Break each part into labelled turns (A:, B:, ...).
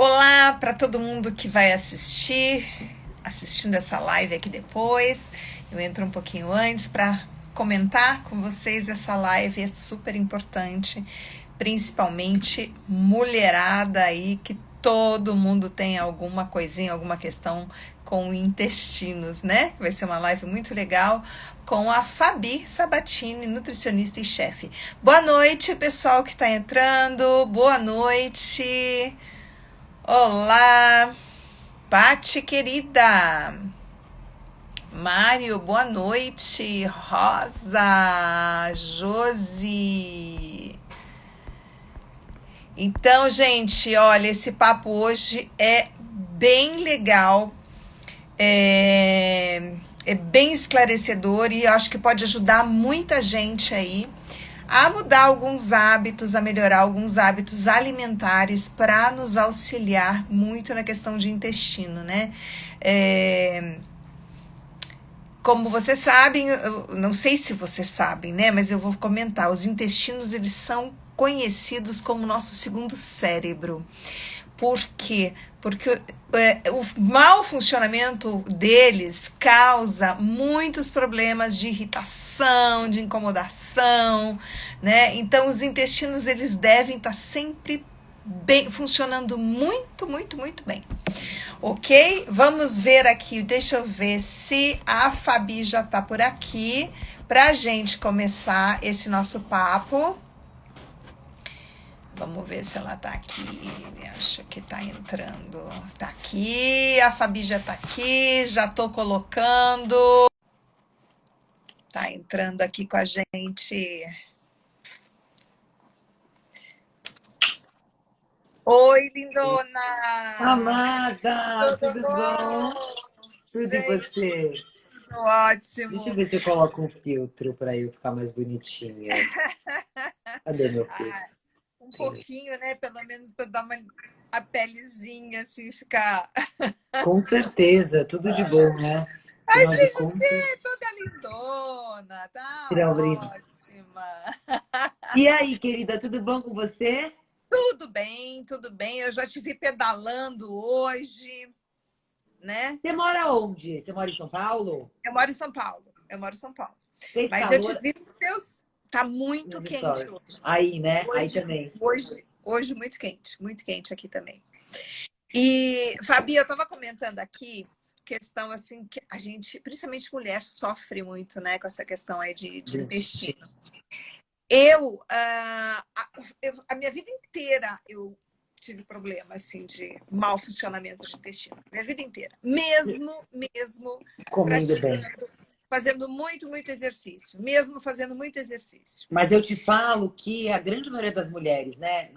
A: Olá para todo mundo que vai assistindo essa live aqui depois. Eu entro um pouquinho antes para comentar com vocês. Essa live é super importante, principalmente mulherada aí, que todo mundo tem alguma coisinha, alguma questão com intestinos, né? Vai ser uma live muito legal com a Fabi Sabatini, nutricionista e chefe. Boa noite, pessoal que está entrando. Boa noite. Olá, Pati querida. Mário, boa noite. Rosa, Josi. Então, gente, olha, esse papo hoje é bem legal, é bem esclarecedor e eu acho que pode ajudar muita gente aí a mudar alguns hábitos, a melhorar alguns hábitos alimentares para nos auxiliar muito na questão de intestino, né? Como vocês sabem, eu não sei se vocês sabem, né? Mas eu vou comentar. Os intestinos, eles são conhecidos como nosso segundo cérebro. Por quê? Porque o mau funcionamento deles causa muitos problemas de irritação, de incomodação, né? Então, os intestinos, eles devem estar sempre bem, funcionando muito, muito, muito bem. Ok? Vamos ver aqui, deixa eu ver se a Fabi já tá por aqui pra gente começar esse nosso papo. Vamos ver se ela tá aqui. Acho que tá entrando. Tá aqui, a Fabi já tá aqui, já tô colocando. Tá entrando aqui com a gente. Oi, lindona!
B: Amada,
A: Tudo
B: tudo bom?
A: bom?
B: Tudo e
A: Bem,
B: você?
A: tudo
B: Deixa eu
A: ótimo.
B: ver se eu coloco um filtro para eu ficar mais bonitinha. Cadê meu filtro?
A: Um pouquinho, né? Pelo menos para dar a pelezinha assim ficar.
B: Com certeza, tudo de bom, né?
A: Ai,
B: Afinal de
A: seja
B: contas,
A: você toda lindona,
B: tirar o
A: tá
B: brilho.
A: ótima.
B: E aí, querida, tudo bom com você?
A: Tudo bem, tudo bem. Eu já te vi pedalando hoje, né?
B: Você mora onde? Você mora em São Paulo?
A: Eu moro em São Paulo. Eu moro em São Paulo.
B: Fez
A: Mas eu te
B: calor
A: vi nos teus. Tá muito
B: nos
A: quente
B: stories.
A: hoje.
B: Aí, né? Aí
A: Hoje,
B: também.
A: hoje muito quente aqui também. E, Fabi, eu estava comentando aqui questão assim que a gente, principalmente mulher, sofre muito, né, com essa questão aí de
B: Do intestino.
A: intestino. A minha vida inteira eu tive problema assim de mau funcionamento de intestino. Minha vida inteira, mesmo
B: Comendo bem.
A: praticando, fazendo muito exercício, mesmo fazendo muito exercício.
B: Mas eu te falo que a grande maioria das mulheres, né?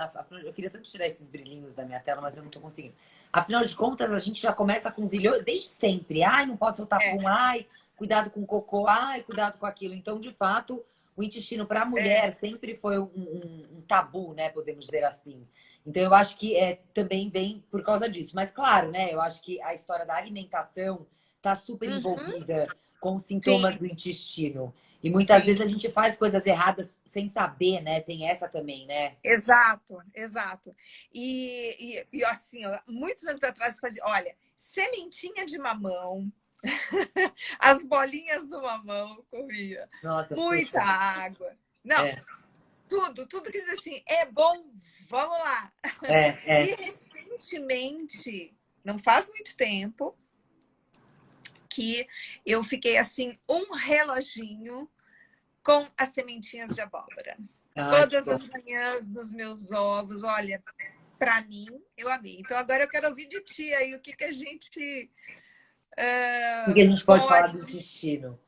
B: Eu queria tanto tirar esses brilhinhos da minha tela, mas eu não tô conseguindo. Afinal de contas, a gente já começa com zilhões, desde sempre. Ai, não pode soltar
A: É,
B: pum, ai, cuidado com o cocô, ai, cuidado com aquilo. Então, de fato, o intestino para a
A: é,
B: mulher sempre foi um tabu, né? Podemos dizer assim. Então, eu acho que também vem por causa disso. Mas, claro, né? Eu acho que a história da alimentação tá super
A: uhum,
B: envolvida com os sintomas
A: sim.
B: do intestino. E muitas vezes
A: Sim,
B: a gente faz coisas erradas sem saber, né? Tem essa também, né?
A: exato, exato. E assim, ó, muitos anos atrás eu fazia, olha, sementinha de mamão, as bolinhas do mamão eu comia,
B: Nossa,
A: muita
B: super.
A: água. Não,
B: É,
A: tudo que diz assim, é bom, vamos lá.
B: é.
A: E recentemente, não faz muito tempo, que eu fiquei assim, um reloginho com as sementinhas de abóbora.
B: Ai, que
A: Todas
B: bom.
A: as manhãs nos meus ovos, olha, para mim, eu amei. Então agora eu quero ouvir de ti aí o que, que a gente
B: O que a gente pode falar
A: pode.
B: do intestino?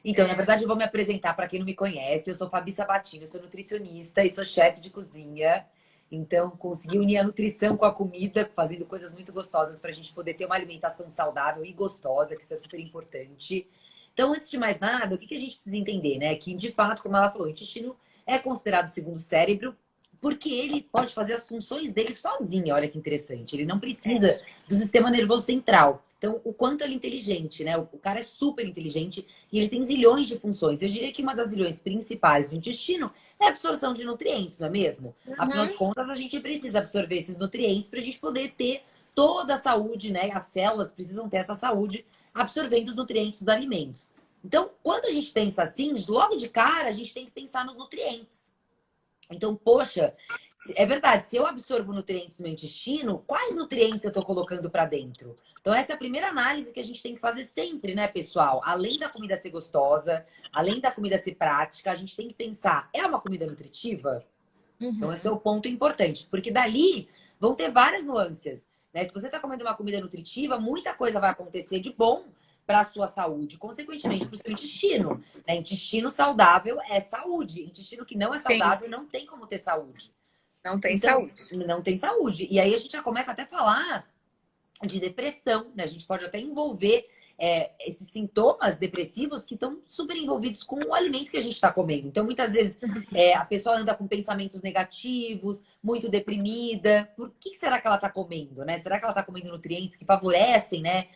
B: Então, na verdade, eu vou me apresentar para quem não me conhece. Eu sou Fabi Sabatini, eu sou nutricionista e sou chefe de cozinha. Então, consegui unir a nutrição com a comida, fazendo coisas muito gostosas para a gente poder ter uma alimentação saudável e gostosa, que isso é super importante. Então, antes de mais nada, o que a gente precisa entender, né? Que, de fato, como ela falou, o intestino é considerado o segundo cérebro, porque ele pode fazer as funções dele sozinho. Olha que interessante. Ele não
A: É.
B: precisa do sistema nervoso central. Então, o quanto ele é inteligente, né? O cara é super inteligente e ele tem zilhões de funções. Eu diria que uma das zilhões principais do intestino é a absorção de nutrientes, não é mesmo? Afinal de
A: Uhum.
B: contas, a gente precisa absorver esses nutrientes para a gente poder ter toda a saúde, né? As células precisam ter essa saúde absorvendo os nutrientes dos alimentos. Então, quando a gente pensa assim, logo de cara, a gente tem que pensar nos nutrientes. Então, poxa, é verdade, se eu absorvo nutrientes no meu intestino, quais nutrientes eu estou colocando para dentro? Então, essa é a primeira análise que a gente tem que fazer sempre, né, pessoal? Além da comida ser gostosa, além da comida ser prática, a gente tem que pensar, é uma comida nutritiva? Então, esse é
A: Uhum.
B: o ponto importante, porque dali vão ter várias nuances, né? Se você está comendo uma comida nutritiva, muita coisa vai acontecer de bom para a sua saúde, consequentemente para o seu intestino. Né? Intestino saudável é saúde. Intestino que não é
A: Sim,
B: saudável não tem como ter saúde.
A: não tem
B: Então,
A: saúde.
B: não tem saúde. E aí a gente já começa até a falar de depressão, né? A gente pode até envolver esses sintomas depressivos que estão super envolvidos com o alimento que a gente está comendo. Então, muitas vezes, a pessoa anda com pensamentos negativos, muito deprimida. Por que será que ela está comendo, né? Será que ela está comendo nutrientes que favorecem, né,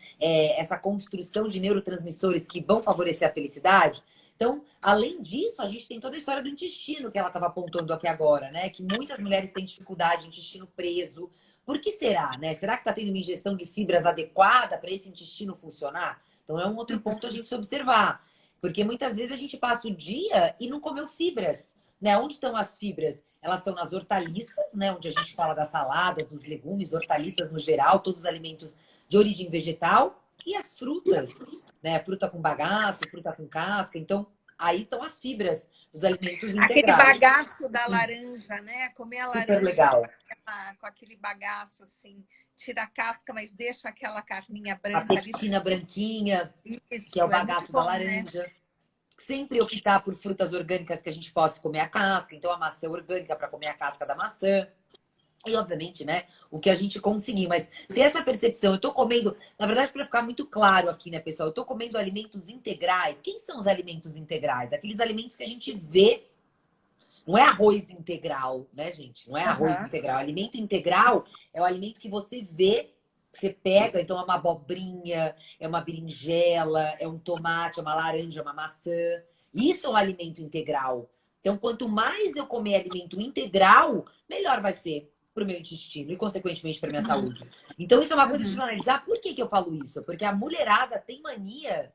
B: essa construção de neurotransmissores que vão favorecer a felicidade? Então, além disso, a gente tem toda a história do intestino que ela estava apontando aqui agora, né? Que muitas mulheres têm dificuldade, intestino preso. Por que será, né? Será que está tendo uma ingestão de fibras adequada para esse intestino funcionar? Então é um outro ponto a gente se observar. Porque muitas vezes a gente passa o dia e não comeu fibras. Né? Onde estão as fibras? Elas estão nas hortaliças, né? Onde a gente fala das saladas, dos legumes, hortaliças no geral, todos os alimentos de origem vegetal, e as frutas, né? Fruta com bagaço, fruta com casca. Então, aí estão as fibras dos alimentos
A: Aquele
B: integrais.
A: bagaço da laranja, né? Comer a
B: Super
A: laranja
B: legal.
A: com aquele bagaço assim, tira a casca, mas deixa aquela carninha
B: A
A: branca ali.
B: pectina branquinha, que é o
A: Isso, é muito
B: bagaço da
A: bom, né?
B: laranja. Sempre optar por frutas orgânicas que a gente possa comer a casca. Então, a maçã orgânica para comer a casca da maçã. E, obviamente, né, o que a gente conseguir. Mas ter essa percepção, eu tô comendo... Na verdade, para ficar muito claro aqui, né, pessoal? Eu tô comendo alimentos integrais. Quem são os alimentos integrais? Aqueles alimentos que a gente vê. Não é arroz integral, né, gente? Não é arroz
A: Aham.
B: integral. Alimento integral é o alimento que você vê, que você pega. Então, é uma abobrinha, é uma berinjela, é um tomate, é uma laranja, é uma maçã. Isso é um alimento integral. Então, quanto mais eu comer alimento integral, melhor vai ser para o meu intestino e, consequentemente, para minha saúde. Então, isso é uma coisa de
A: Uhum.
B: analisar. Por que eu falo isso? Porque a mulherada tem mania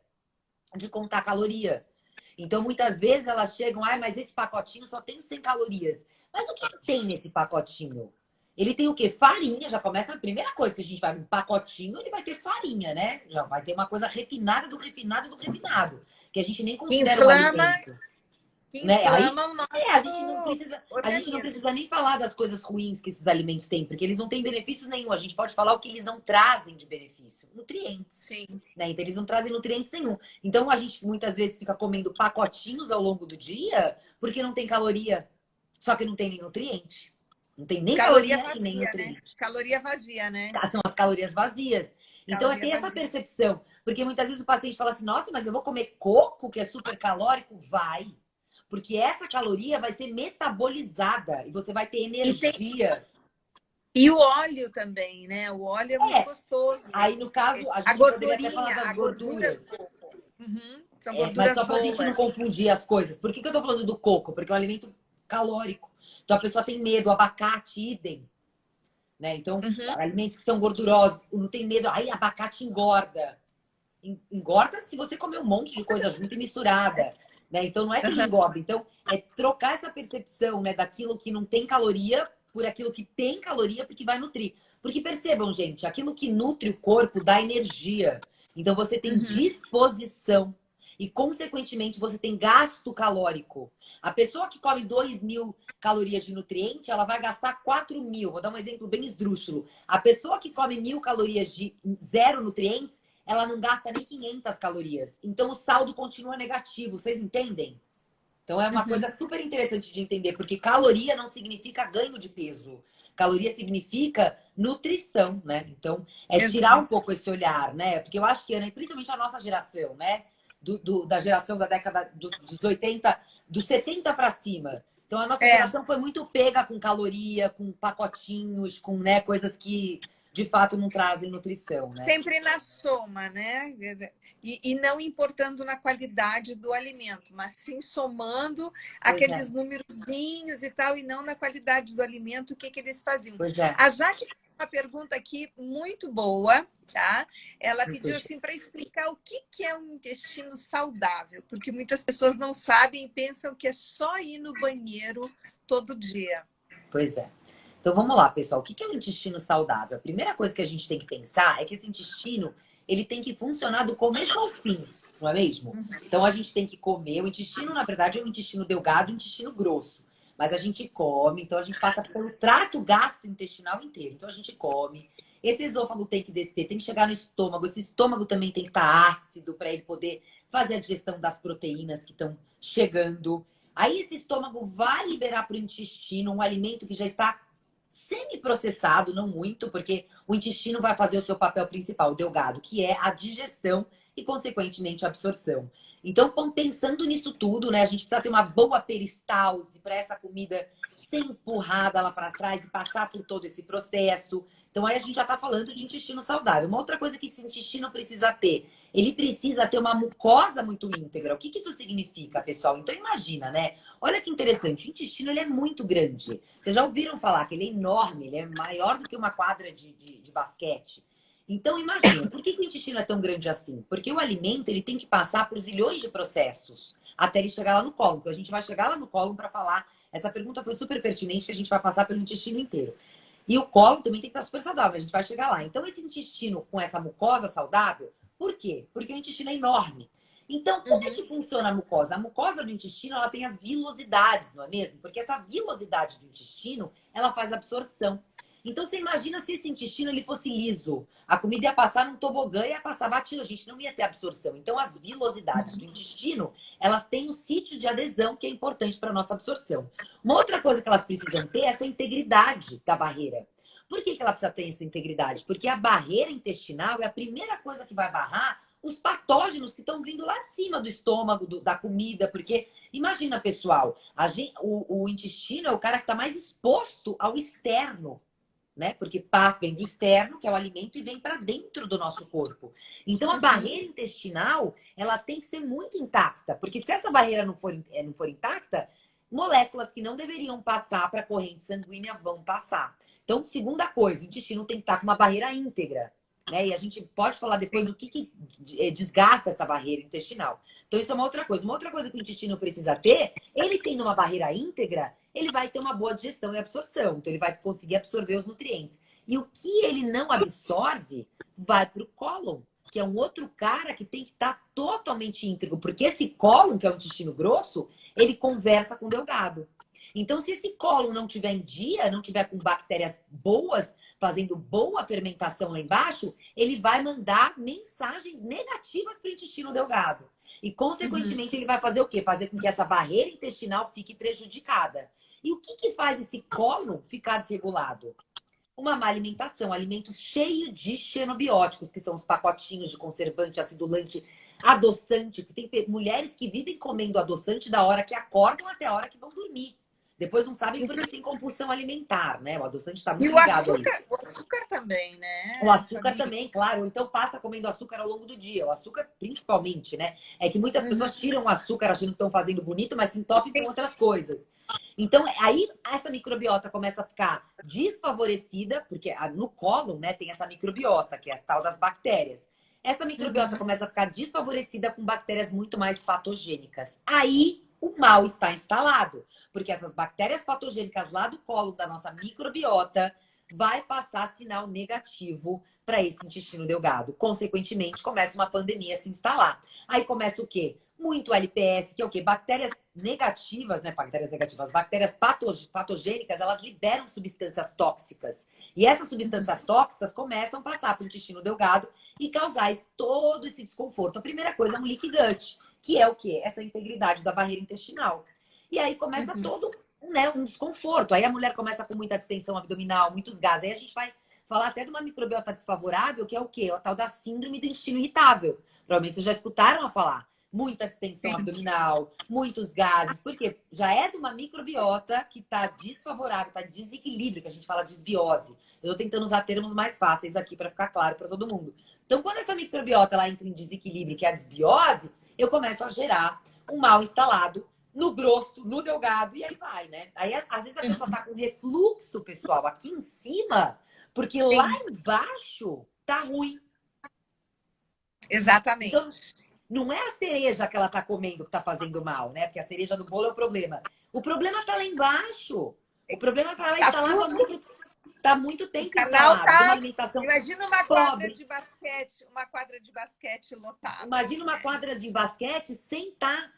B: de contar caloria. Então, muitas vezes elas chegam, ai, mas esse pacotinho só tem 100 calorias. Mas o que tem nesse pacotinho? Ele tem o quê? Farinha, já começa a primeira coisa que a gente vai no pacotinho, ele vai ter farinha, né? Já vai ter uma coisa refinada do refinado do refinado, que a gente nem
A: Que
B: considera um
A: inflama,
B: alimento.
A: que
B: Né? Aí
A: inflama o
B: a
A: nosso
B: gente não
A: organismo.
B: precisa nem falar das coisas ruins que esses alimentos têm, porque eles não têm benefícios nenhum. A gente pode falar o que eles não trazem de benefício, nutrientes.
A: Sim.
B: Né? Então eles não trazem nutrientes nenhum. Então a gente muitas vezes fica comendo pacotinhos ao longo do dia porque não tem caloria, só que não tem nem nutriente. Não tem nem
A: Caloria
B: caloria e nem
A: vazia, né?
B: nutriente.
A: Caloria vazia, né?
B: São as calorias vazias. Então é
A: Caloria
B: ter essa
A: vazia.
B: percepção. Porque muitas vezes o paciente fala assim, nossa, mas eu vou comer coco, que é super calórico? Vai. Porque essa caloria vai ser metabolizada e você vai ter
A: E, tem,
B: energia.
A: e o óleo também, né? O óleo é muito
B: É.
A: gostoso.
B: Aí, no caso, a
A: A
B: gente poderia até falar
A: gordurinha,
B: das
A: a gordura
B: gorduras.
A: do coco. Uhum. São
B: Mas
A: gorduras
B: só para a gente não
A: boas.
B: confundir as coisas. Por que eu tô falando do coco? Porque é um alimento calórico. Então a pessoa tem medo, abacate, idem. Né? Então,
A: Uhum.
B: alimentos que são gordurosos, não tem medo. Aí, abacate engorda. Engorda se você comer um monte de coisa junto e misturada. Né? Então, não é que ele engorda. Então, é trocar essa percepção, né, daquilo que não tem caloria por aquilo que tem caloria, porque vai nutrir. Porque percebam, gente, aquilo que nutre o corpo dá energia. Então, você tem
A: Uhum.
B: disposição. E, consequentemente, você tem gasto calórico. A pessoa que come 2.000 calorias de nutriente, ela vai gastar 4.000. Vou dar um exemplo bem esdrúxulo. A pessoa que come 1.000 calorias de zero nutrientes, ela não gasta nem 500 calorias. Então, o saldo continua negativo. Vocês entendem? Então, é uma
A: Uhum.
B: coisa super interessante de entender, porque caloria não significa ganho de peso. Caloria significa nutrição, né? Então, é tirar um
A: Exato.
B: pouco esse olhar, né? Porque eu acho que, Ana, principalmente a nossa geração, né? Da geração da década dos 80, dos 70 para cima. Então, a nossa
A: É,
B: geração foi muito pega com caloria, com pacotinhos, com, né, coisas que de fato não trazem nutrição, né?
A: Sempre na soma, né? E não importando na qualidade do alimento, mas sim somando
B: Pois é,
A: aqueles númerozinhos e tal, e não na qualidade do alimento, o que, que eles faziam.
B: pois é.
A: A Jaque fez uma pergunta aqui muito boa, tá? Ela pediu
B: Puxa.
A: assim para explicar o que, que é um intestino saudável, porque muitas pessoas não sabem e pensam que é só ir no banheiro todo dia.
B: Pois é. Então vamos lá, pessoal. O que é um intestino saudável? A primeira coisa que a gente tem que pensar é que esse intestino ele tem que funcionar do começo ao fim, não é mesmo? Então a gente tem que comer. O intestino, na verdade, é um intestino delgado e um intestino grosso. Mas a gente come, então a gente passa pelo trato gastrointestinal inteiro. Então a gente come. Esse esôfago tem que descer, tem que chegar no estômago. Esse estômago também tem que estar ácido para ele poder fazer a digestão das proteínas que estão chegando. Aí esse estômago vai liberar para o intestino um alimento que já está semi-processado, não muito, porque o intestino vai fazer o seu papel principal, o delgado, que é a digestão e, consequentemente, a absorção. Então, pensando nisso tudo, né, a gente precisa ter uma boa peristalse para essa comida ser empurrada lá para trás e passar por todo esse processo. Então, aí a gente já está falando de intestino saudável. Uma outra coisa que esse intestino precisa ter, ele precisa ter uma mucosa muito íntegra. O que isso significa, pessoal? Então, imagina, né? Olha que interessante, o intestino ele é muito grande. Vocês já ouviram falar que ele é enorme, ele é maior do que uma quadra de basquete. Então, imagina, por que o intestino é tão grande assim? Porque o alimento ele tem que passar por zilhões de processos até ele chegar lá no cólon. Então, a gente vai chegar lá no cólon para falar. Essa pergunta foi super pertinente, que a gente vai passar pelo intestino inteiro. E o cólon também tem que estar super saudável, a gente vai chegar lá. Então, esse intestino com essa mucosa saudável, por quê? Porque o intestino é enorme. Então, como é que funciona a mucosa? A mucosa do intestino, ela tem as vilosidades, não é mesmo? Porque essa vilosidade do intestino, ela faz absorção. Então, você imagina se esse intestino ele fosse liso. A comida ia passar num tobogã e ia passar batido. A gente não ia ter absorção. Então, as vilosidades do intestino, elas têm um sítio de adesão que é importante para a nossa absorção. Uma outra coisa que elas precisam ter é essa integridade da barreira. Por que ela precisa ter essa integridade? Porque a barreira intestinal é a primeira coisa que vai barrar os patógenos que estão vindo lá de cima do estômago, da comida. Porque, imagina, pessoal, o intestino é o cara que está mais exposto ao externo, né? Porque passa bem do externo, que é o alimento, e vem para dentro do nosso corpo. Então, a barreira intestinal, ela tem que ser muito intacta. Porque se essa barreira não for intacta, moléculas que não deveriam passar para a corrente sanguínea vão passar. Então, segunda coisa, o intestino tem que estar com uma barreira íntegra. Né? E a gente pode falar depois do que desgasta essa barreira intestinal. Então, isso é uma outra coisa. Uma outra coisa que o intestino precisa ter, ele tendo uma barreira íntegra, ele vai ter uma boa digestão e absorção. Então, ele vai conseguir absorver os nutrientes. E o que ele não absorve, vai para o cólon, que é um outro cara que tem que estar totalmente íntegro. Porque esse cólon, que é o intestino grosso, ele conversa com o delgado. Então, se esse cólon não tiver em dia, não tiver com bactérias boas, fazendo boa fermentação lá embaixo, ele vai mandar mensagens negativas para o intestino delgado. E, consequentemente, ele vai fazer o quê? Fazer com que essa barreira intestinal fique prejudicada. E o que faz esse cólon ficar desregulado? Uma má alimentação, alimentos cheios de xenobióticos, que são os pacotinhos de conservante, acidulante, adoçante. Tem mulheres que vivem comendo adoçante da hora que acordam até a hora que vão dormir. Depois não sabem porque tem compulsão alimentar, né? O adoçante está muito ligado aí.
A: O açúcar também, né?
B: O açúcar também, claro. Então passa comendo açúcar ao longo do dia. O açúcar, principalmente, né? É que muitas pessoas tiram o açúcar achando que estão fazendo bonito, mas se entopem com outras coisas. Então, aí essa microbiota começa a ficar desfavorecida, porque no cólon, né, tem essa microbiota, que é a tal das bactérias. Essa microbiota começa a ficar desfavorecida com bactérias muito mais patogênicas. Aí o mal está instalado, porque essas bactérias patogênicas lá do colo da nossa microbiota vai passar sinal negativo para esse intestino delgado. Consequentemente, começa uma pandemia a se instalar. Aí começa o quê? Muito LPS, que é o quê? Bactérias negativas, né? Bactérias negativas, bactérias patogênicas, elas liberam substâncias tóxicas. E essas substâncias tóxicas começam a passar para o intestino delgado e causar todo esse desconforto. A primeira coisa é um leaky gut, que é o quê? Essa integridade da barreira intestinal. E aí começa todo um desconforto. Aí a mulher começa com muita distensão abdominal, muitos gases. Aí a gente vai falar até de uma microbiota desfavorável, que é o quê? A tal da síndrome do intestino irritável. Provavelmente vocês já escutaram a falar. muita distensão
A: Sim.
B: abdominal, muitos gases, porque já é de uma microbiota que está desfavorável, está desequilíbrio, que a gente fala desbiose. Eu estou tentando usar termos mais fáceis aqui para ficar claro para todo mundo. Então, quando essa microbiota ela entra em desequilíbrio, que é a desbiose, eu começo a gerar um mal instalado no grosso, no delgado, e aí vai, né? Aí, às vezes, a pessoa tá com refluxo, pessoal, aqui em cima, porque lá embaixo tá ruim.
A: Exatamente.
B: Então, não é a cereja que ela tá comendo que tá fazendo mal, né? Porque a cereja do bolo é o problema. O problema tá lá embaixo. O problema é que ela instalava tá muito
A: O
B: tempo
A: canal
B: instalado. De uma
A: tá.
B: alimentação
A: Imagina uma quadra
B: pobre.
A: de basquete, lotada.
B: Imagina uma quadra de basquete sem estar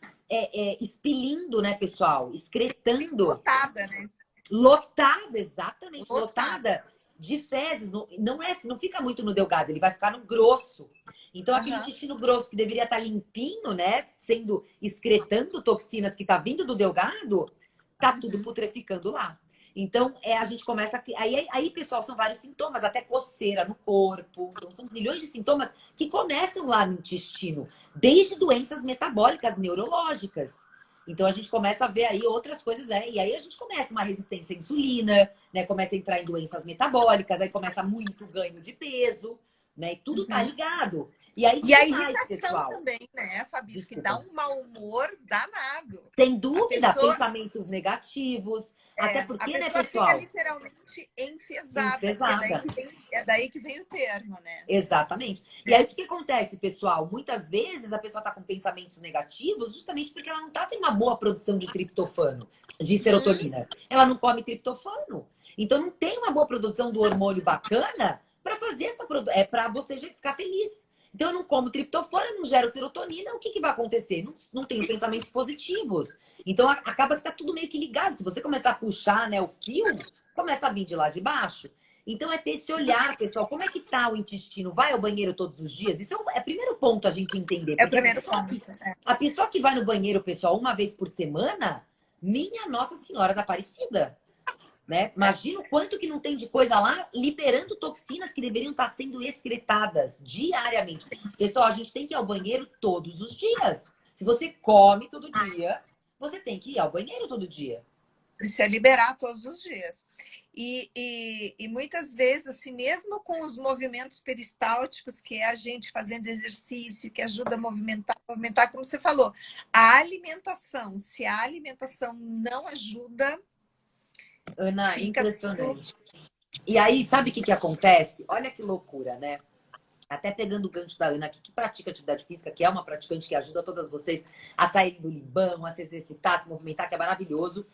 B: expelindo, né, pessoal? Excretando.
A: Lotada, né?
B: Lotada, exatamente,
A: Lotada.
B: lotada de fezes. Não fica muito no delgado, ele vai ficar no grosso. Então, aquele intestino grosso que deveria estar limpinho, né? Excretando toxinas que tá vindo do delgado, tá tudo putreficando lá. Então, a gente começa... Aí, pessoal, são vários sintomas, até coceira no corpo. Então, são zilhões de sintomas que começam lá no intestino. Desde doenças metabólicas, neurológicas. Então, a gente começa a ver aí outras coisas, né? E aí, a gente começa uma resistência à insulina, né? Começa a entrar em doenças metabólicas, aí começa muito ganho de peso, né? E tudo tá ligado. E aí,
A: E a
B: mais,
A: irritação
B: pessoal?
A: também, né, Fabi?
B: Desculpa.
A: Que dá um mau humor danado.
B: Sem dúvida, pensamentos negativos. Até porque,
A: a
B: né,
A: pessoa
B: pessoal?
A: fica literalmente enfesada.
B: Enfesada.
A: É daí que vem o termo, né?
B: Exatamente. E aí, o que acontece, pessoal? Muitas vezes a pessoa tá com pensamentos negativos justamente porque ela não tá tendo uma boa produção de triptofano, de serotonina. Ela não come triptofano. Então, não tem uma boa produção do hormônio bacana para fazer para você ficar feliz. Então, eu não como triptofano, não gero serotonina, o que vai acontecer? Não tenho pensamentos positivos. Então, acaba que tá tudo meio que ligado. Se você começar a puxar, né, o fio, começa a vir de lá de baixo. Então, é ter esse olhar, pessoal. Como é que tá o intestino? Vai ao banheiro todos os dias? Isso é o primeiro ponto a gente entender.
A: É o
B: Porque
A: primeiro ponto.
B: a pessoa que vai no banheiro, pessoal, uma vez por semana, minha Nossa Senhora da Aparecida. Né? Imagina o quanto que não tem de coisa lá, liberando toxinas que deveriam estar sendo excretadas diariamente. Pessoal, a gente tem que ir ao banheiro todos os dias. Se você come todo dia, você tem que ir ao banheiro todo dia.
A: Precisa liberar todos os dias. E muitas vezes, assim, mesmo com os movimentos peristálticos, que é a gente fazendo exercício, que ajuda a movimentar, como você falou, a alimentação, se a alimentação não ajuda,
B: Ana,
A: fica
B: impressionante. E aí, sabe o que acontece? Olha que loucura, né? Até pegando o gancho da Ana aqui, que pratica atividade física, que é uma praticante que ajuda todas vocês a saírem do limbão, a se exercitar, a se movimentar, que é maravilhoso.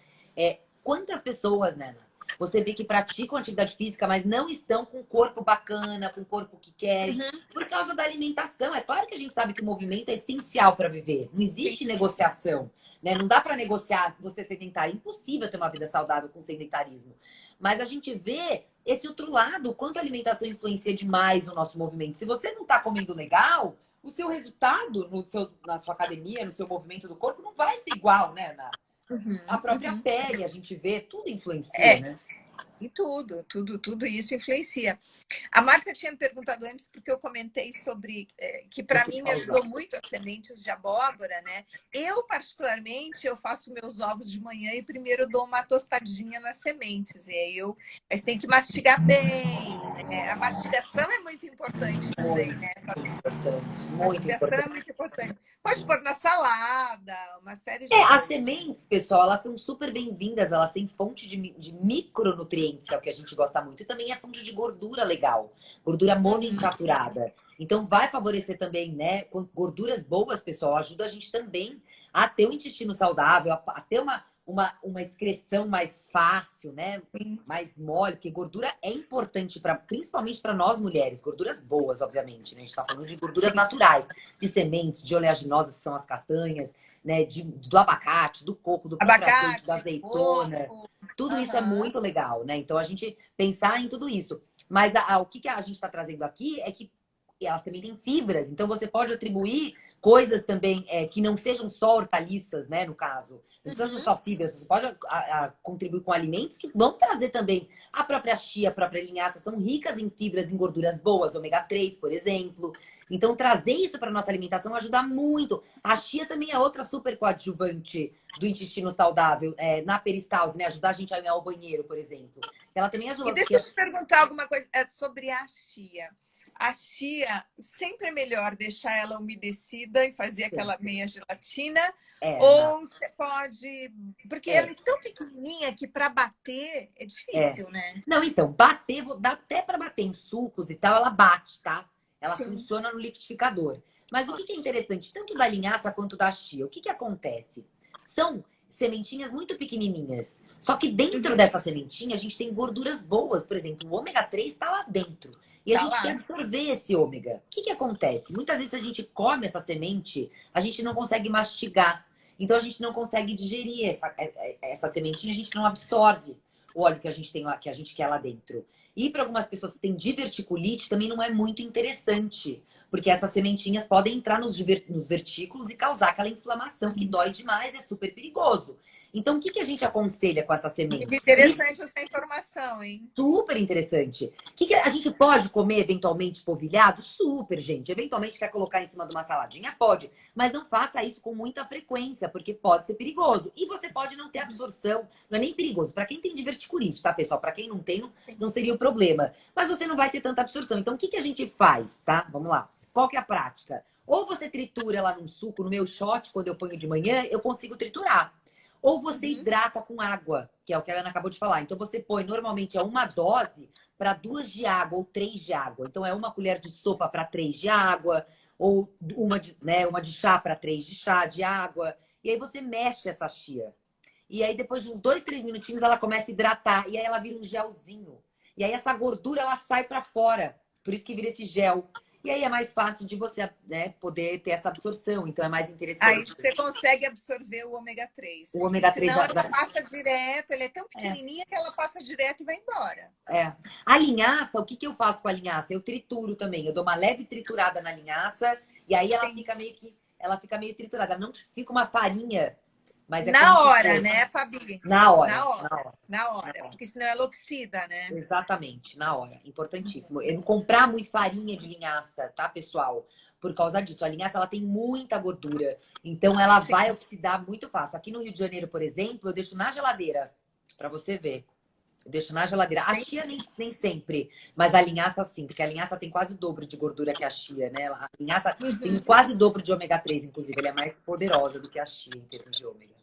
B: Quantas pessoas, né, Ana? Você vê que praticam atividade física, mas não estão com o corpo bacana, com o corpo que querem, por causa da alimentação. É claro que a gente sabe que o movimento é essencial para viver. Não existe negociação, né? Não dá para negociar você sedentário. É impossível ter uma vida saudável com sedentarismo. Mas a gente vê esse outro lado, o quanto a alimentação influencia demais no nosso movimento. Se você não está comendo legal, o seu resultado na sua academia, no seu movimento do corpo, não vai ser igual, né, Ana? A própria pele, a gente vê, tudo influencia, né?
A: E tudo isso influencia. A Márcia tinha me perguntado antes, porque eu comentei sobre que para mim me ajudou muito as sementes de abóbora, né? Eu, particularmente, eu faço meus ovos de manhã e primeiro dou uma tostadinha nas sementes. E aí mas tem que mastigar bem, né? A mastigação é muito importante também, né?
B: Muito importante.
A: É muito importante. Pode pôr na salada, uma série de coisas.
B: As sementes, pessoal, elas são super bem-vindas. Elas têm fonte de micronutrientes, que é o que a gente gosta muito. E também é fonte de gordura legal. Gordura monoinsaturada. Então, vai favorecer também, né? Com gorduras boas, pessoal, ajuda a gente também a ter um intestino saudável, a ter uma excreção mais fácil, né? Mais mole, porque gordura é importante, principalmente para nós mulheres. Gorduras boas, obviamente, né? A gente está falando de gorduras naturais, de sementes, de oleaginosas, que são as castanhas, né? Do abacate, do coco, do azeite, da azeitona. Tudo isso é muito legal, né? Então, a gente pensar em tudo isso. Mas o que a gente está trazendo aqui é que elas também têm fibras. Então, você pode atribuir Coisas também que não sejam só hortaliças, né, no caso. Não precisa ser
A: Uhum.
B: só fibras, você pode contribuir com alimentos que vão trazer também a própria chia, a própria linhaça, são ricas em fibras, em gorduras boas, ômega 3, por exemplo. Então, trazer isso para nossa alimentação ajuda muito. A chia também é outra super coadjuvante do intestino saudável, na peristalse, né? Ajudar a gente a ir ao banheiro, por exemplo. Ela também
A: E
B: ajuda,
A: deixa
B: porque...
A: eu te perguntar alguma coisa sobre a chia. A chia, sempre é melhor deixar ela umedecida e fazer aquela meia gelatina?
B: Não,
A: Ou você pode... Porque ela
B: é,
A: é tão pequenininha que para bater é
B: é.
A: difícil, né?
B: Não, então, bater, dá até para bater em sucos e tal, ela bate, tá? Ela
A: Sim.
B: funciona no liquidificador. Mas o que é interessante, tanto da linhaça quanto da chia, o que acontece? São sementinhas muito pequenininhas. Só que dentro
A: Uhum.
B: dessa sementinha, a gente tem gorduras boas. Por exemplo, o ômega 3 está lá dentro. E a
A: Tá
B: gente quer
A: lá.
B: absorver esse ômega. O que acontece? Muitas vezes a gente come essa semente, a gente não consegue mastigar. Então a gente não consegue digerir essa sementinha, a gente não absorve o óleo que a gente tem lá, que a gente quer lá dentro. E para algumas pessoas que têm diverticulite, também não é muito interessante, porque essas sementinhas podem entrar nos vertículos e causar aquela inflamação que dói demais, é super perigoso. Então, o que a gente aconselha com essas
A: Muito
B: sementes?
A: interessante essa informação, hein?
B: Super interessante. O que a gente pode comer eventualmente polvilhado? Super, gente. Eventualmente quer colocar em cima de uma saladinha? Pode. Mas não faça isso com muita frequência, porque pode ser perigoso. E você pode não ter absorção. Não é nem perigoso. Para quem tem diverticulite, tá, pessoal? Para quem não tem, não seria o problema. Mas você não vai ter tanta absorção. Então, o que a gente faz, tá? Vamos lá. Qual que é a prática? Ou você tritura ela num suco, no meu shot, quando eu ponho de manhã, eu consigo triturar. Ou você
A: Uhum.
B: hidrata com água, que é o que a Ana acabou de falar. Então você põe normalmente uma dose para 2 de água ou 3 de água. Então é uma colher de sopa para 3 de água, ou uma de chá para 3 de chá de água. E aí você mexe essa chia. E aí depois de uns 2, 3 minutinhos ela começa a hidratar. E aí ela vira um gelzinho. E aí essa gordura ela sai para fora. Por isso que vira esse gel. E aí é mais fácil de você, né, poder ter essa absorção. Então é mais
A: Aí
B: interessante.
A: você consegue absorver o ômega 3.
B: O
A: Porque
B: ômega 3
A: senão ela passa direto, ele é tão
B: é.
A: pequenininha que ela passa direto e vai embora.
B: É. A linhaça, o que eu faço com a linhaça? Eu trituro também. Eu dou uma leve triturada na linhaça e aí
A: Sim.
B: ela fica meio triturada. Não fica uma farinha, mas é como
A: Na
B: se
A: hora,
B: fosse.
A: né, Fabi?
B: Na hora,
A: Na hora.
B: na hora,
A: Na
B: na
A: hora.
B: hora.
A: Porque senão ela oxida, né?
B: Exatamente, na hora. Importantíssimo. Eu não comprar muito farinha de linhaça, tá, pessoal? Por causa disso. A linhaça, ela tem muita gordura. Então, ela
A: Sim.
B: vai oxidar muito fácil. Aqui no Rio de Janeiro, por exemplo, eu deixo na geladeira, pra você ver. Eu deixo na geladeira. A chia nem sempre, mas a linhaça sim, porque a linhaça tem quase o dobro de gordura que a chia, né? A linhaça tem quase o dobro de ômega 3, inclusive. Ela é mais poderosa do que a chia em termos de ômega.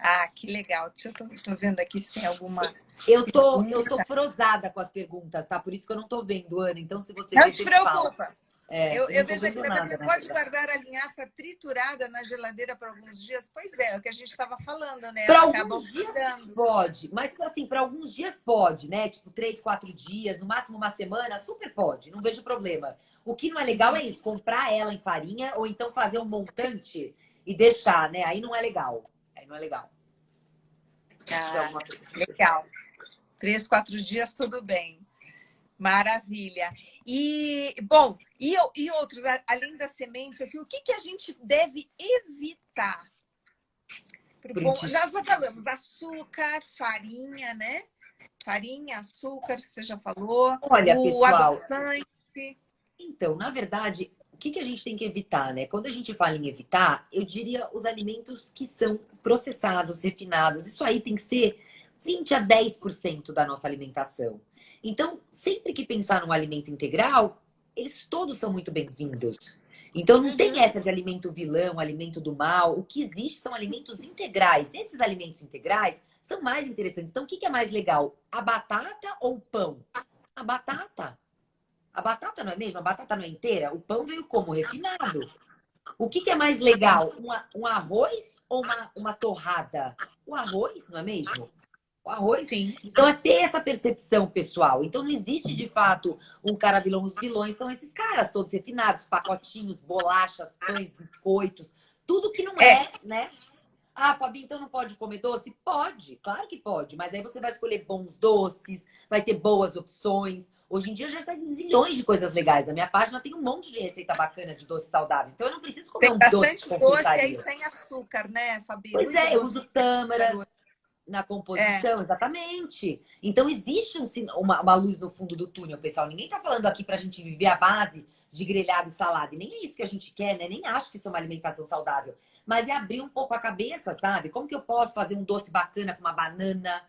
A: Ah, que legal. Deixa eu tô vendo aqui se tem alguma.
B: Eu tô frosada com as perguntas, tá? Por isso que eu não tô vendo, Ana. Então, se você
A: Não
B: ver,
A: te
B: você me fala.
A: preocupa.
B: Eu
A: Eu
B: não tô
A: vejo aqui
B: vendo
A: na
B: nada,
A: verdade,
B: né?
A: pode guardar a linhaça triturada na geladeira por alguns dias? Pois é o que a gente estava falando, né?
B: Para
A: Ela acaba
B: alguns dias
A: oxidando.
B: pode, mas assim, para alguns dias pode, né? Tipo, 3, 4 dias, no máximo uma semana, super pode, não vejo problema. O que não é legal é isso, comprar ela em farinha ou então fazer um montante e deixar, né? Aí não é legal. Aí não é legal.
A: Ah, legal. 3, 4 dias, tudo bem. Maravilha. E, bom, e outros, além das sementes, assim, o que a gente deve evitar? Bom, nós já falamos açúcar, farinha, né? Farinha, açúcar, você já falou.
B: Olha,
A: O
B: pessoal,
A: adoçante.
B: então, na verdade, o que a gente tem que evitar, né? Quando a gente fala em evitar, eu diria os alimentos que são processados, refinados. Isso aí tem que ser 20 a 10% da nossa alimentação. Então, sempre que pensar num alimento integral, eles todos são muito bem-vindos. Então, não tem essa de alimento vilão, alimento do mal. O que existe são alimentos integrais. Esses alimentos integrais são mais interessantes. Então, o que é mais legal? A batata ou o pão? A batata. A batata não é mesmo? A batata não é inteira? O pão veio como? Refinado. O que é mais legal? Um arroz ou uma torrada? O arroz, não é mesmo? O arroz.
A: Sim.
B: Então é ter essa percepção pessoal. Então não existe de fato um cara vilão. Os vilões são esses caras todos refinados, pacotinhos, bolachas, pães, biscoitos, tudo que não é, né? Ah, Fabi, então não pode comer doce? Pode, claro que pode. Mas aí você vai escolher bons doces, vai ter boas opções. Hoje em dia já tem zilhões de coisas legais. Na minha página tem um monte de receita bacana de doces saudáveis. Então eu não preciso comer
A: Tem
B: um doce de
A: bastante doce aí
B: confeitaria.
A: sem açúcar, né, Fabi?
B: Pois
A: Muito
B: é, eu
A: doce
B: uso
A: sem açúcar
B: tâmaras
A: hoje.
B: na
A: É,
B: composição, exatamente. Então existe uma luz no fundo do túnel, pessoal. Ninguém tá falando aqui pra gente viver à base de grelhado e salada. E nem é isso que a gente quer, né? Nem acho que isso é uma alimentação saudável. Mas é abrir um pouco a cabeça, sabe? Como que eu posso fazer um doce bacana com uma banana?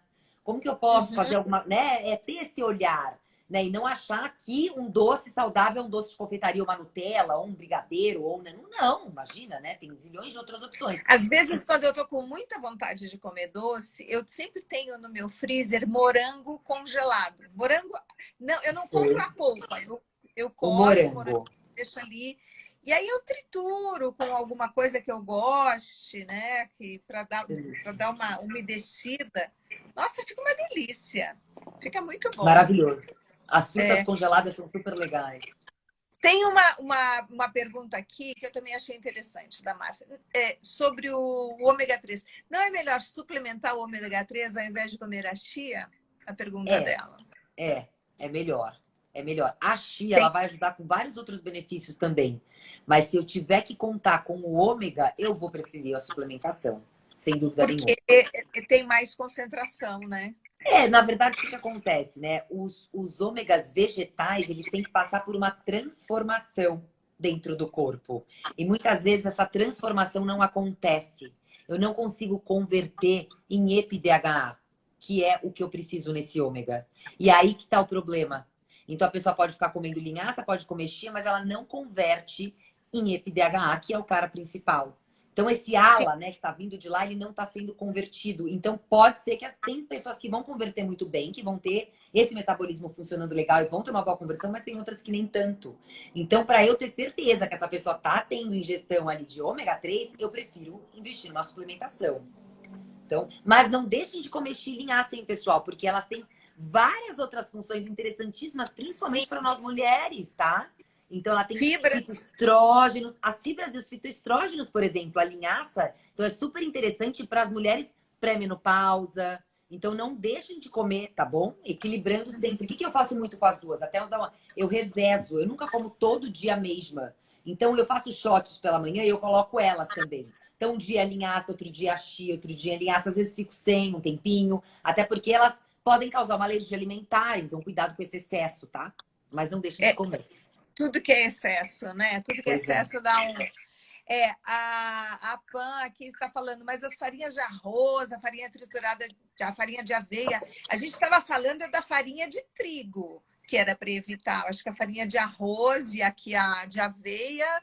B: Como que eu posso
A: uhum.
B: fazer alguma, né? É ter esse olhar, né? E não achar que um doce saudável é um doce de confeitaria, uma Nutella, ou um brigadeiro, ou né? Não, imagina, né? Tem zilhões de outras opções.
A: Às vezes, quando eu tô com muita vontade de comer doce, eu sempre tenho no meu freezer morango congelado. Morango, não, eu não compro
B: Sei.
A: a polpa, eu
B: O
A: corto o morango,
B: morango.
A: deixo ali. E aí eu trituro com alguma coisa que eu goste, né? Que para dar uma umedecida. Nossa, fica uma delícia. Fica muito bom.
B: Maravilhoso. As frutas
A: É.
B: congeladas são super legais.
A: Tem uma pergunta aqui que eu também achei interessante, da Márcia, sobre o ômega 3. Não é melhor suplementar o ômega 3 ao invés de comer a chia? A pergunta
B: É,
A: dela.
B: é melhor. É melhor. A chia, ela
A: Tem,
B: vai ajudar com vários outros benefícios também. Mas se eu tiver que contar com o ômega, eu vou preferir a suplementação, sem dúvida nenhuma.
A: porque tem mais concentração, né?
B: Na verdade, o que acontece, né? Os ômegas vegetais, eles têm que passar por uma transformação dentro do corpo. E muitas vezes essa transformação não acontece. Eu não consigo converter em EPDHA, que é o que eu preciso nesse ômega. E aí que tá o problema. Então a pessoa pode ficar comendo linhaça, pode comer chia, mas ela não converte em EPDHA, que é o cara principal. Então, esse
A: Sim.
B: ALA, né, que está vindo de lá, ele não está sendo convertido. Então, pode ser que tem pessoas que vão converter muito bem, que vão ter esse metabolismo funcionando legal e vão ter uma boa conversão, mas tem outras que nem tanto. Então, para eu ter certeza que essa pessoa está tendo ingestão ali de ômega 3, eu prefiro investir numa suplementação. Então, mas não deixem de comer chia e linhaça, hein, pessoal, porque elas têm várias outras funções interessantíssimas,
A: Sim.
B: principalmente para nós mulheres, tá? Então, ela tem
A: Fibras.
B: fitoestrógenos, as fibras e os fitoestrógenos, por exemplo, a linhaça, então é super interessante para as mulheres pré-menopausa. Então, não deixem de comer, tá bom? Equilibrando sempre. O que eu faço muito com as duas? Até eu revezo, eu nunca como todo dia a mesma. Então, eu faço shots pela manhã e eu coloco elas também. Então, um dia linhaça, outro dia chia, outro dia linhaça. Às vezes fico sem um tempinho, até porque elas podem causar uma alergia alimentar. Então, cuidado com esse excesso, tá? Mas não deixem de
A: É,
B: comer.
A: tudo que é excesso, né? Tudo que é
B: Pois é.
A: excesso dá um. A Pan aqui está falando, mas as farinhas de arroz, a farinha triturada, a farinha de aveia, a gente estava falando da farinha de trigo, que era para evitar. Acho que a farinha de arroz e aqui a de aveia.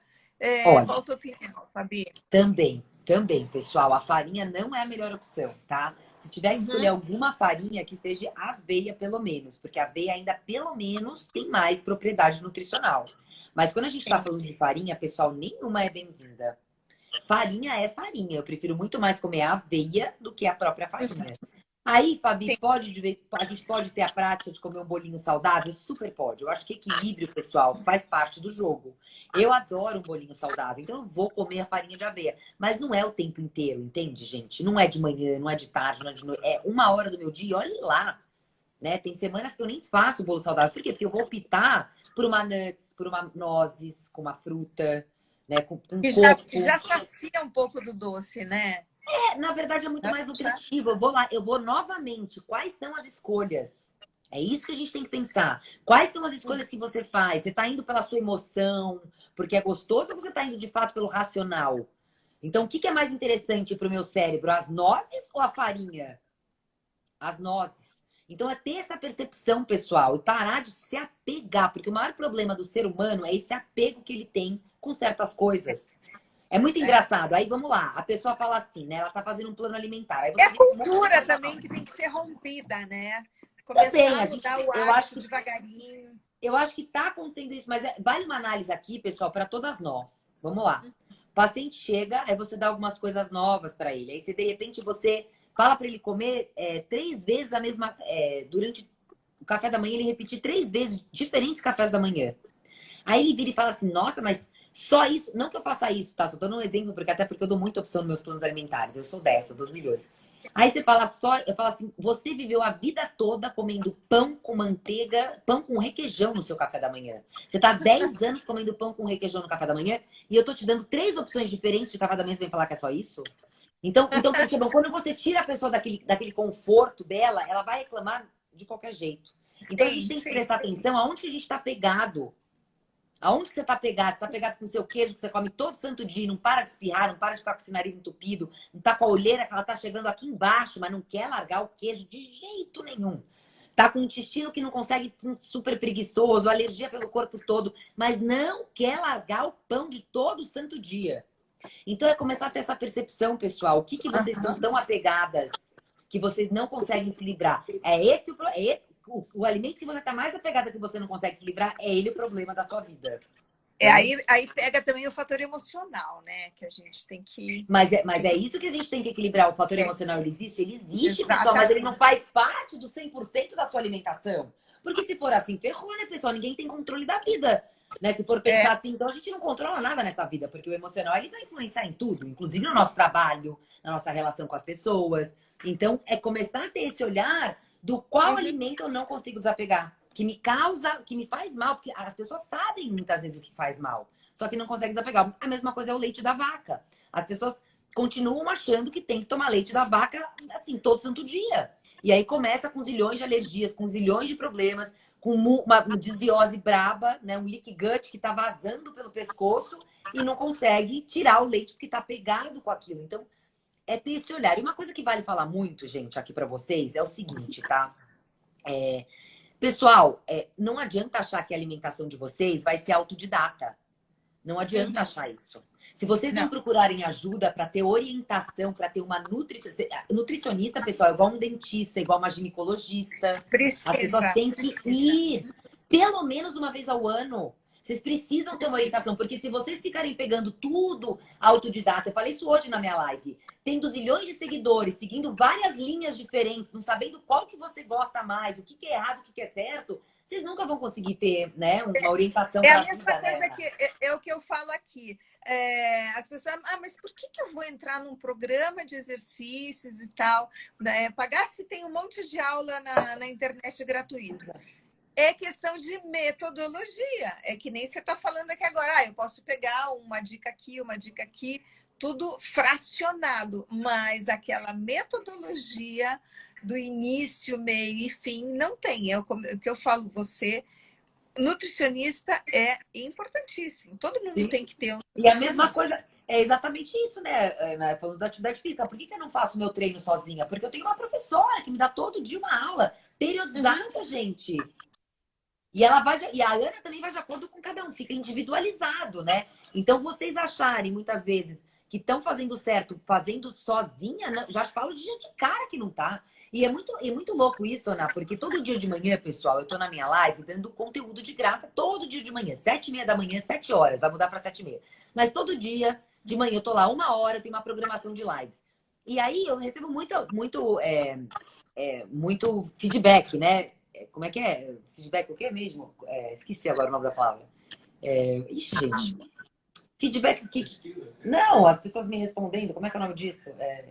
B: Olha,
A: Qual a tua opinião, Fabi?
B: também, pessoal, a farinha não é a melhor opção, tá? Se tiver que escolher
A: Uhum.
B: alguma farinha, que seja aveia, pelo menos, porque a aveia ainda, pelo menos, tem mais propriedade nutricional. Mas quando a gente tá
A: Sim.
B: falando de farinha, pessoal, nenhuma é bem-vinda. Farinha é farinha. Eu prefiro muito mais comer a aveia do que a própria farinha. Aí, Fabi,
A: Sim.
B: a gente pode ter a prática de comer um bolinho saudável? Super pode. Eu acho que equilíbrio, pessoal, faz parte do jogo. Eu adoro um bolinho saudável, então eu vou comer a farinha de aveia. Mas não é o tempo inteiro, entende, gente? Não é de manhã, não é de tarde, não é de noite. É uma hora do meu dia, olha lá. Né? Tem semanas que eu nem faço bolo saudável. Por quê? Porque eu vou optar por uma nuts, por uma nozes, com uma fruta, né? Com
A: E
B: coco.
A: já sacia um pouco do doce, né?
B: Na verdade, é muito mais
A: Já.
B: nutritivo. Eu vou lá, eu vou novamente. Quais são as escolhas? É isso que a gente tem que pensar. Quais são as escolhas que você faz? Você está indo pela sua emoção, porque é gostoso, ou você está indo de fato pelo racional? Então, o que é mais interessante para o meu cérebro? As nozes ou a farinha? As nozes. Então, é ter essa percepção, pessoal, e parar de se apegar, porque o maior problema do ser humano é esse apego que ele tem com certas coisas. É muito
A: É.
B: engraçado. Aí vamos lá, a pessoa fala assim, né? Ela tá fazendo um plano alimentar. Aí
A: É
B: você
A: a
B: vê um monte de
A: cultura
B: coisa
A: também
B: nova.
A: que tem que ser rompida, né?
B: Também,
A: Começar
B: a
A: a
B: gente,
A: mudar o
B: eu acho
A: hábito
B: que
A: devagarinho.
B: eu acho que tá acontecendo isso, mas vale uma análise aqui, pessoal, para todas nós. Vamos lá. O paciente chega, aí você dá algumas coisas novas para ele. Aí você, de repente, você fala para ele comer 3 vezes a mesma. Durante o café da manhã, ele repetir 3 vezes diferentes cafés da manhã. Aí ele vira e fala assim: nossa, mas Só isso, não que eu faça isso, tá? Tô dando um exemplo, porque até porque eu dou muita opção nos meus planos alimentares. Eu sou dessa, eu dou milhões. Aí você fala só, eu falo assim, você viveu a vida toda comendo pão com manteiga, pão com requeijão no seu café da manhã. Você tá 10 anos comendo pão com requeijão no café da manhã e eu tô te dando 3 opções diferentes de café da manhã, você vem falar que é só isso? Então percebam, quando você tira a pessoa daquele conforto dela, ela vai reclamar de qualquer jeito. Então a gente
A: Sim,
B: tem que
A: sim.
B: prestar atenção aonde que a gente está pegado. Aonde que você tá pegado? Você tá pegado com o seu queijo que você come todo santo dia, não para de espirrar, não para de ficar com esse nariz entupido, não tá com a olheira que ela tá chegando aqui embaixo, mas não quer largar o queijo de jeito nenhum. Tá com o intestino que não consegue, super preguiçoso, alergia pelo corpo todo, mas não quer largar o pão de todo santo dia. Então é começar a ter essa percepção, pessoal. O que que vocês estão tão apegadas que vocês não conseguem se livrar? É esse o alimento que você está mais apegada que você não consegue se livrar, é ele o problema da sua vida.
A: É,
B: Então,
A: aí pega também o fator emocional, né? Que a gente tem que.
B: mas é isso que a gente tem que equilibrar. O fator emocional, ele existe, pessoal, mas ele não
A: Exatamente.
B: faz parte do 100% da sua alimentação. Porque se for assim, ferrou, né, pessoal? Ninguém tem controle da vida. Né? Se for
A: É,
B: pensar assim, então a gente não controla nada nessa vida, porque o emocional ele vai influenciar em tudo, inclusive no nosso trabalho, na nossa relação com as pessoas. Então, é começar a ter esse olhar do qual
A: uhum.
B: alimento eu não consigo desapegar, que me causa, que me faz mal, porque as pessoas sabem muitas vezes o que faz mal, só que não conseguem desapegar. A mesma coisa é o leite da vaca. As pessoas continuam achando que tem que tomar leite da vaca assim todo santo dia. E aí começa com zilhões de alergias, com zilhões de problemas, com uma desbiose braba, né? Um leak gut que tá vazando pelo pescoço e não consegue tirar o leite que tá pegado com aquilo. Então, é ter esse olhar. E uma coisa que vale falar muito, gente, aqui para vocês é o seguinte, tá? Pessoal, não adianta achar que a alimentação de vocês vai ser autodidata. Não adianta
A: Uhum.
B: achar isso. Se vocês não
A: Não,
B: procurarem ajuda para ter orientação, para ter uma nutricionista, pessoal, é igual um dentista, igual uma ginecologista. As pessoas
A: precisa,
B: têm que
A: precisa.
B: ir pelo menos uma vez ao ano. Vocês precisam ter uma
A: Precisa.
B: orientação, porque se vocês ficarem pegando tudo autodidata, eu falei isso hoje na minha live, tendo zilhões de seguidores, seguindo várias linhas diferentes, não sabendo qual que você gosta mais, o que é errado, o que é certo, vocês nunca vão conseguir ter, né, uma orientação
A: É
B: para
A: a
B: a
A: mesma
B: vida,
A: coisa
B: né?
A: que é o que eu falo aqui. As pessoas, mas por que eu vou entrar num programa de exercícios e tal? Né? Pagar se tem um monte de aula na internet gratuito. É questão de metodologia. É que nem você está falando aqui agora. Eu posso pegar uma dica aqui, tudo fracionado, mas aquela metodologia do início, meio e fim não tem. É o que eu falo, você, nutricionista, é importantíssimo. Todo mundo
B: Sim.
A: tem que ter um
B: E a mesma
A: nutricionista.
B: coisa, é exatamente isso, né? Falando da atividade física. Por que eu não faço meu treino sozinha? Porque eu tenho uma professora que me dá todo dia uma aula
A: Uhum.
B: periodizada, gente. E ela vai, e a Ana também vai de acordo com cada um, fica individualizado, né? Então, vocês acharem muitas vezes que estão fazendo certo, fazendo sozinha, já falo de gente cara que não tá. E é muito louco isso, Ana, porque todo dia de manhã, pessoal, eu tô na minha live dando conteúdo de graça todo dia de manhã, 7h30 da manhã, 7 horas, vai mudar para 7h30. Mas todo dia de manhã eu tô lá 1 hora, tem uma programação de lives. E aí eu recebo muito feedback, né? Como é que é? Feedback o quê mesmo? Esqueci agora o nome da palavra. Ixi, gente. Feedback o que? Não, as pessoas me respondendo. Como é que é o nome disso?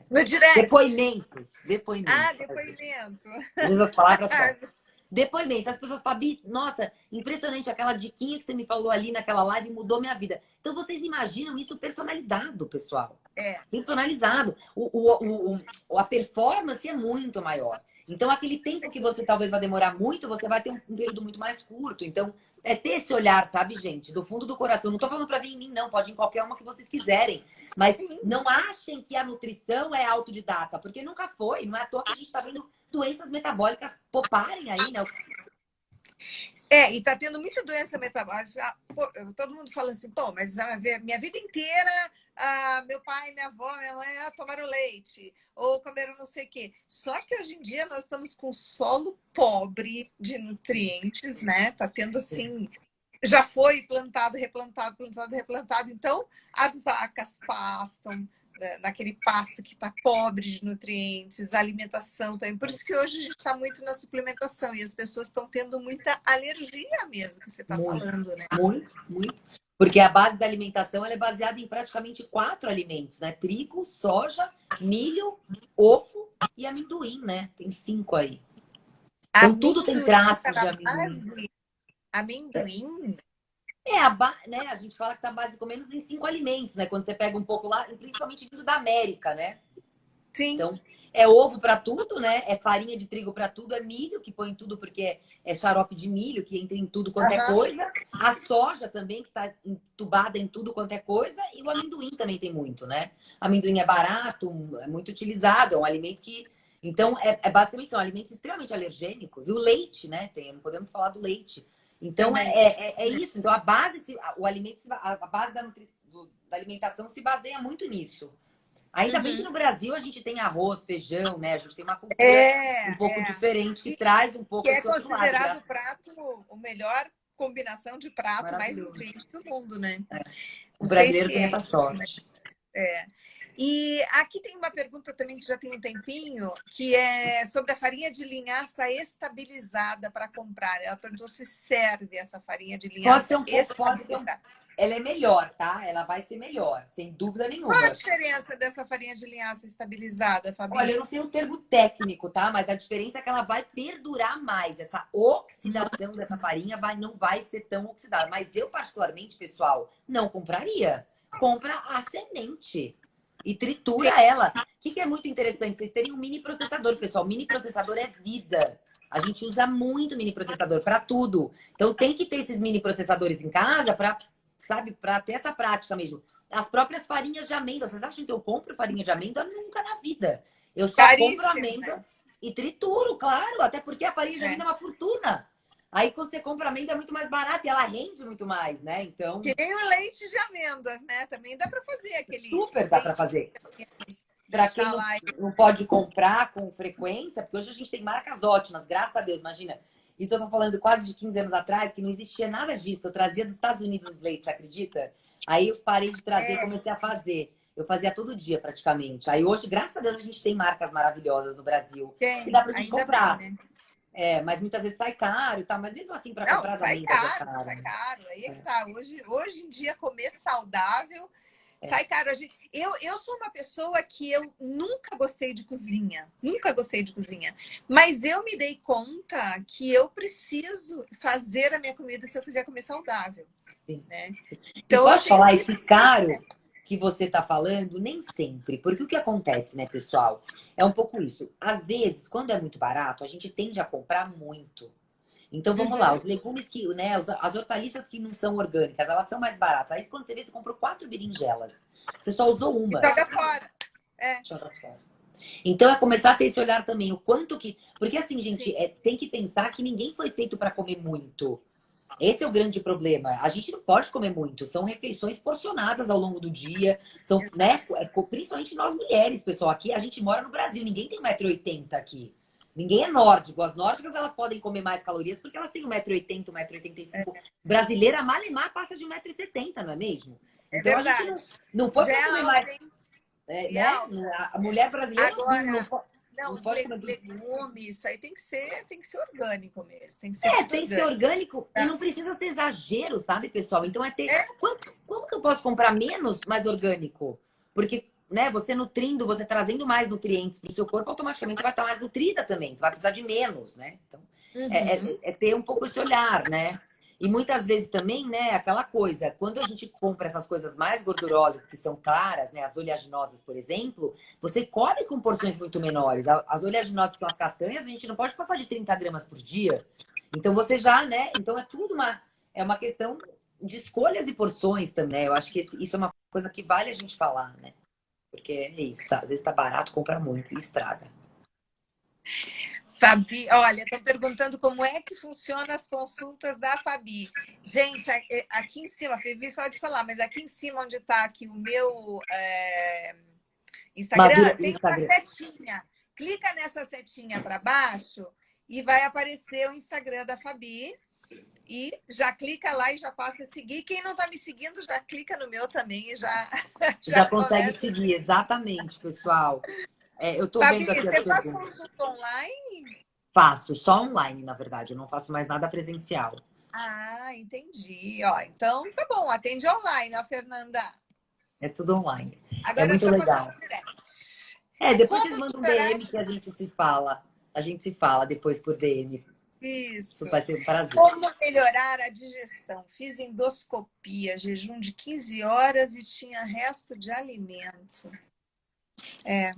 A: No direct.
B: Depoimentos.
A: Ah,
B: Depoimentos.
A: depoimento.
B: Às vezes as palavras são. Depoimentos. As pessoas falam, nossa, impressionante, aquela diquinha que você me falou ali naquela live mudou minha vida. Então vocês imaginam isso personalizado, pessoal.
A: É.
B: Personalizado. A performance é muito maior. Então, aquele tempo que você talvez vai demorar muito, você vai ter um período muito mais curto. Então, é ter esse olhar, sabe, gente? Do fundo do coração. Não tô falando pra vir em mim, não. Pode ir em qualquer uma que vocês quiserem. Mas
A: Sim.
B: não achem que a nutrição é autodidata, porque nunca foi. Não é à toa que a gente tá vendo doenças metabólicas poparem aí, né?
A: E tá tendo muita doença metabólica. Todo mundo fala assim, pô, mas a minha vida inteira, meu pai, minha avó, minha mãe tomaram leite ou comeram não sei o quê. Só que hoje em dia nós estamos com solo pobre de nutrientes, né? Tá tendo assim, já foi plantado, replantado, plantado, replantado. Então, as vacas pastam naquele pasto que está pobre de nutrientes, alimentação também. Por isso que hoje a gente está muito na suplementação e as pessoas estão tendo muita alergia mesmo, que você está
B: Muito,
A: falando, né?
B: muito, muito. Porque a base da alimentação ela é baseada em praticamente 4 alimentos, né? Trigo, soja, milho, ovo e amendoim, né? Tem 5 aí. Então tudo tem
A: Amendoim tá
B: traços
A: na
B: de amendoim.
A: base? Amendoim?
B: Né? A gente fala que tá base pelo menos em 5 alimentos, né? Quando você pega um pouco lá, principalmente vindo da América, né?
A: Sim.
B: Então, é ovo para tudo, né? É farinha de trigo para tudo, é milho, que põe em tudo porque é xarope de milho, que entra em tudo quanto é
A: Aham.
B: coisa. A soja também, que está entubada em tudo quanto é coisa. E o amendoim também tem muito, né? Amendoim é barato, é muito utilizado, é um alimento que... Então, basicamente são alimentos extremamente alergênicos. E o leite, né? Não podemos falar do leite. Então,
A: Também.
B: é isso. Então, a base, o alimento, a base da alimentação se baseia muito nisso. Ainda bem que
A: Uhum.
B: no Brasil a gente tem arroz, feijão, né? A gente tem uma cultura um pouco
A: É.
B: diferente que
A: Que,
B: traz um
A: que
B: pouco
A: é
B: esse outro lado.
A: considerado o prato, o melhor combinação de prato mais
B: Maravilhoso.
A: nutriente do mundo, né?
B: O
A: Não sei
B: brasileiro
A: se
B: tem
A: é
B: essa
A: isso, mas
B: sorte.
A: é. E aqui tem uma pergunta também que já tem um tempinho, que é sobre a farinha de linhaça estabilizada para comprar. Ela perguntou se serve essa farinha de
B: Pode ser
A: linhaça
B: um pouco, pode ser
A: estabilizada.
B: ela é melhor, tá? Ela vai ser melhor, sem dúvida
A: Qual a
B: nenhuma.
A: diferença dessa farinha de linhaça estabilizada,
B: Olha, eu
A: Fabi?
B: não sei o termo técnico, tá? Mas a diferença é que ela vai perdurar mais. Essa oxidação dessa farinha não vai ser tão oxidada. Mas eu, particularmente, pessoal, não compraria. Compra a semente e
A: Sim.
B: tritura ela. O que é muito interessante? Vocês terem um mini processador, pessoal. Mini processador é vida. A gente usa muito mini processador para tudo. Então tem que ter esses mini processadores em casa para, sabe, para ter essa prática mesmo. As próprias farinhas de amêndoa. Vocês acham que eu compro farinha de amêndoa? Nunca na vida. Eu só compro
A: Caríssimo,
B: amêndoa
A: né?
B: e trituro, claro. Até porque a farinha de
A: É.
B: amêndoa é uma fortuna. Aí quando você compra amêndoa é muito mais barato e ela rende muito mais, né? Então,
A: Que nem o leite de amêndoas, né? Também dá para fazer aquele
B: super dá para
A: leite
B: fazer.
A: de amêndoas,
B: Para quem
A: deixar lá.
B: não pode comprar com frequência, porque hoje a gente tem marcas ótimas, graças a Deus, imagina. Isso eu tô falando quase de 15 anos atrás, que não existia nada disso. Eu trazia dos Estados Unidos os leites, você acredita? Aí eu parei de trazer e comecei a fazer. Eu fazia todo dia, praticamente. Aí hoje, graças a Deus, a gente tem marcas maravilhosas no Brasil. Que
A: Tem,
B: dá pra gente
A: ainda bem,
B: comprar.
A: né?
B: Mas muitas vezes sai caro e tal. Mas mesmo assim, para
A: Não,
B: comprar as
A: sai
B: amêndoas é
A: caro,
B: caro.
A: sai caro. Aí é que tá. Hoje em dia, comer saudável sai caro. Eu sou uma pessoa que eu nunca gostei de cozinha. Nunca gostei de cozinha. Mas eu me dei conta que eu preciso fazer a minha comida se eu quiser comer saudável.
B: Sim.
A: Né?
B: E
A: Então eu
B: posso
A: tenho
B: falar,
A: que.
B: esse caro que você está falando, nem sempre. Porque o que acontece, né, pessoal? É um pouco isso. Às vezes, quando é muito barato, a gente tende a comprar muito. Então, vamos lá,
A: Uhum.
B: os legumes que, né, as hortaliças que não são orgânicas, elas são mais baratas. Aí, quando você vê, você comprou 4 berinjelas. Você só usou
A: E
B: uma.
A: joga fora. É,
B: Joga fora. Então, é começar a ter esse olhar também. O quanto que... Porque, assim,
A: sim.
B: gente, tem que pensar que ninguém foi feito para comer muito. Esse é o grande problema. A gente não pode comer muito. São refeições porcionadas ao longo do dia. São, né? Principalmente nós mulheres, pessoal. Aqui a gente mora no Brasil. Ninguém tem 1,80 m aqui. Ninguém é nórdico. As nórdicas elas podem comer mais calorias porque elas têm 1,80 m, 1,85 m. Brasileira, malemar, passa de 1,70 m, não é mesmo?
A: É
B: Então a gente
A: verdade.
B: não foi
A: Já
B: para
A: é
B: comer
A: alta,
B: mais,
A: hein? E é
B: né?
A: alta.
B: A mulher brasileira
A: Agora, não,
B: não
A: os
B: pode comer.
A: legumes, isso aí tem que ser orgânico mesmo. Tem que ser tudo
B: Tem que ser
A: orgânico.
B: orgânico e
A: Tá?
B: não precisa ser exagero, sabe, pessoal? Então é ter.
A: É,
B: Como que eu posso comprar menos, mais orgânico? Porque, né, você nutrindo, você trazendo mais nutrientes para o seu corpo, automaticamente vai estar mais nutrida também. Você vai precisar de menos, né? Então,
A: uhum.
B: é ter um pouco esse olhar, né? E muitas vezes também, né, aquela coisa, quando a gente compra essas coisas mais gordurosas, que são claras, né, as oleaginosas, por exemplo, você come com porções muito menores. As oleaginosas, que são as castanhas, a gente não pode passar de 30 gramas por dia. Então você já, né? Então é uma questão de escolhas e porções também, né? Eu acho que isso é uma coisa que vale a gente falar, né? Porque é isso, tá? Às vezes tá barato, compra muito e estraga.
A: Fabi, olha, estão perguntando como é que funciona as consultas da Fabi. Gente, aqui em cima, a Fabi pode falar, mas aqui em cima, onde está aqui o meu
B: Madura
A: Instagram,
B: no
A: tem uma
B: Instagram.
A: setinha. Clica nessa setinha para baixo e vai aparecer o Instagram da Fabi. E já clica lá e já passa a seguir. Quem não está me seguindo, já clica no meu também e já,
B: Já
A: já
B: consegue
A: começa.
B: seguir, exatamente, pessoal. Eu tô
A: Fabi,
B: vendo aqui as
A: você faz
B: perguntas.
A: consulta online?
B: Faço, só online, na verdade. Eu não faço mais nada presencial.
A: Ah, entendi. Ó, então tá bom, atende online, ó, Fernanda.
B: É tudo online. É
A: Agora é
B: muito
A: só passar
B: legal.
A: no direct.
B: Depois vocês
A: Como
B: mandam um
A: melhorar
B: DM que a gente se fala. A gente se fala depois por DM. Isso
A: isso?
B: vai ser um prazer.
A: Como melhorar a digestão? Fiz endoscopia, jejum de 15 horas e tinha resto de alimento. É,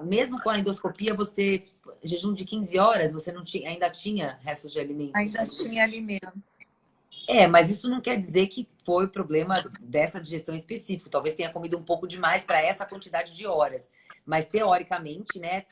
B: Mesmo com a endoscopia, jejum de 15 horas, você não tinha, ainda tinha restos de alimento.
A: ainda tinha alimento.
B: Mas isso não quer dizer que foi o problema dessa digestão específica. Talvez tenha comido um pouco demais para essa quantidade de horas. Mas, teoricamente, né,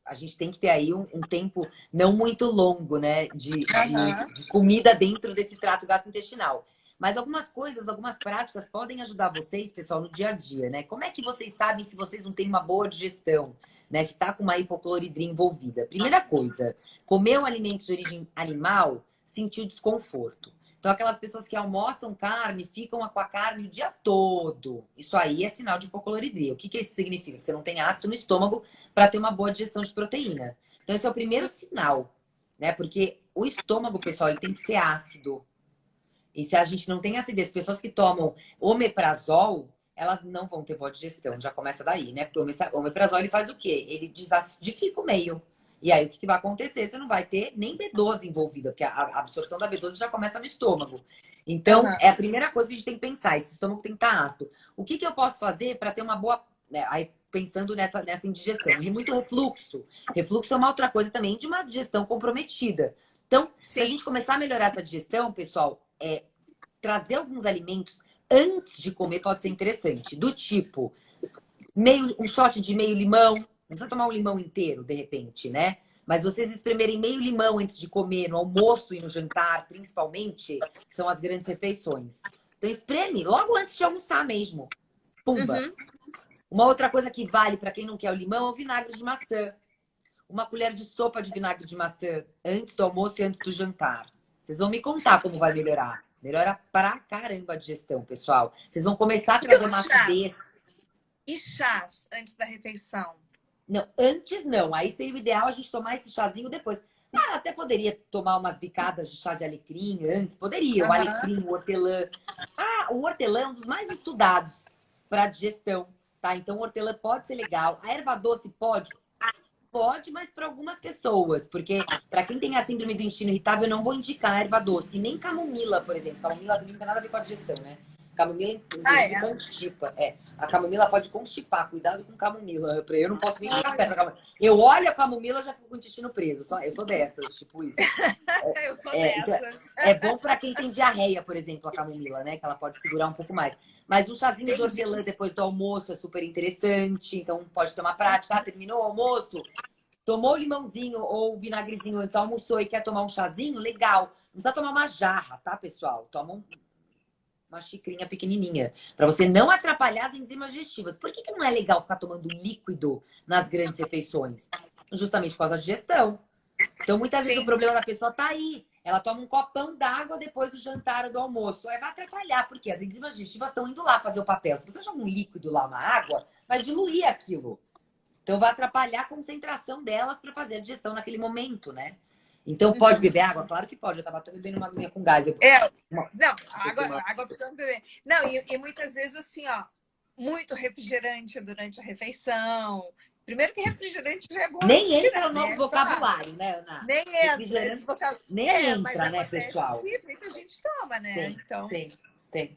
B: a gente tem que ter aí um tempo não muito longo, né,
A: Aham.
B: de comida dentro desse trato gastrointestinal. Mas algumas coisas, algumas práticas podem ajudar vocês, pessoal, no dia a dia, né? Como é que vocês sabem se vocês não têm uma boa digestão, né? Se tá com uma hipocloridria envolvida? Primeira coisa, comeu alimentos de origem animal, sentiu desconforto. Então, aquelas pessoas que almoçam carne, ficam com a carne o dia todo. Isso aí é sinal de hipocloridria. O que isso significa? Que você não tem ácido no estômago para ter uma boa digestão de proteína. Então, esse é o primeiro sinal, né? Porque o estômago, pessoal, ele tem que ser ácido. E se a gente não tem acidez, pessoas que tomam omeprazol, elas não vão ter boa digestão. Já começa daí, né? Porque o omeprazol, ele faz o quê? Ele desacidifica o meio. E aí, o que vai acontecer? Você não vai ter nem B12 envolvida, porque a absorção da B12 já começa no estômago. Então,
A: Aham.
B: é a primeira coisa que a gente tem que pensar. Esse estômago tem que estar ácido. O que eu posso fazer para ter uma boa... Né? Aí, pensando nessa indigestão. E muito refluxo. Refluxo é uma outra coisa também de uma digestão comprometida. Então, se a
A: Sim.
B: gente começar a melhorar essa digestão, pessoal, trazer alguns alimentos antes de comer pode ser interessante. Do tipo, um shot de meio limão. Não precisa tomar um limão inteiro, de repente, né? Mas vocês espremerem meio limão antes de comer, no almoço e no jantar, principalmente, que são as grandes refeições. Então, espreme logo antes de almoçar mesmo. Pumba.
A: Uhum.
B: Uma outra coisa que vale para quem não quer o limão é o vinagre de maçã. Uma colher de sopa de vinagre de maçã antes do almoço e antes do jantar. Vocês vão me contar como vai melhorar. Melhora pra caramba a digestão, pessoal. Vocês vão começar a
A: E
B: trazer
A: os
B: uma
A: chás?
B: acidez.
A: E chás antes da refeição?
B: Não, antes não. Aí seria o ideal a gente tomar esse chazinho depois. Até poderia tomar umas bicadas de chá de alecrim antes. Poderia. O
A: Aham.
B: alecrim, o hortelã. O hortelã é um dos mais estudados para digestão, tá? Então, o hortelã pode ser legal. A erva doce pode? Pode, mas para algumas pessoas, porque para quem tem a síndrome do intestino irritável, eu não vou indicar erva doce, nem camomila, por exemplo. Camomila também não tem nada a ver com a digestão, né? Camomila,
A: Ah,
B: inclusive,
A: é?
B: constipa. A camomila pode constipar, cuidado com camomila. Eu não posso nem chegar perto
A: Olha,
B: da camomila. Eu olho a camomila, já fico com o intestino preso. Eu sou dessas, tipo isso.
A: eu sou
B: Então,
A: dessas.
B: é bom para quem tem diarreia, por exemplo, a camomila, né? Que ela pode segurar um pouco mais. Mas um chazinho de
A: Entendi.
B: hortelã depois do almoço é super interessante. Então, pode tomar prática. Terminou o almoço? Tomou o limãozinho ou o vinagrezinho antes, almoçou e quer tomar um chazinho? Legal. Não precisa tomar uma jarra, tá, pessoal? Toma uma xicrinha pequenininha. Para você não atrapalhar as enzimas digestivas. Por que não é legal ficar tomando líquido nas grandes refeições? Justamente por causa da digestão. Então, muitas vezes o
A: Sim.
B: problema da pessoa tá aí. Ela toma um copão d'água depois do jantar ou do almoço. Aí vai atrapalhar, porque as enzimas digestivas estão indo lá fazer o papel. Se você joga um líquido lá, uma água, vai diluir aquilo. Então, vai atrapalhar a concentração delas para fazer a digestão naquele momento, né? Então, pode
A: Uhum.
B: beber água? Claro que pode. Eu tava até bebendo uma aguinha com gás.
A: Não, água precisa beber. Não, e muitas vezes assim, ó, muito refrigerante durante a refeição. Primeiro que refrigerante já é bom
B: Nem entra
A: tirar,
B: no nosso
A: né? Só água.
B: vocabulário, né, Ana?
A: Nem entra esse
B: Refrigerante
A: vocabulário.
B: nem
A: É, mas
B: entra, né,
A: acontece
B: pessoal?
A: que muita gente toma, né?
B: Tem,
A: Então,
B: tem,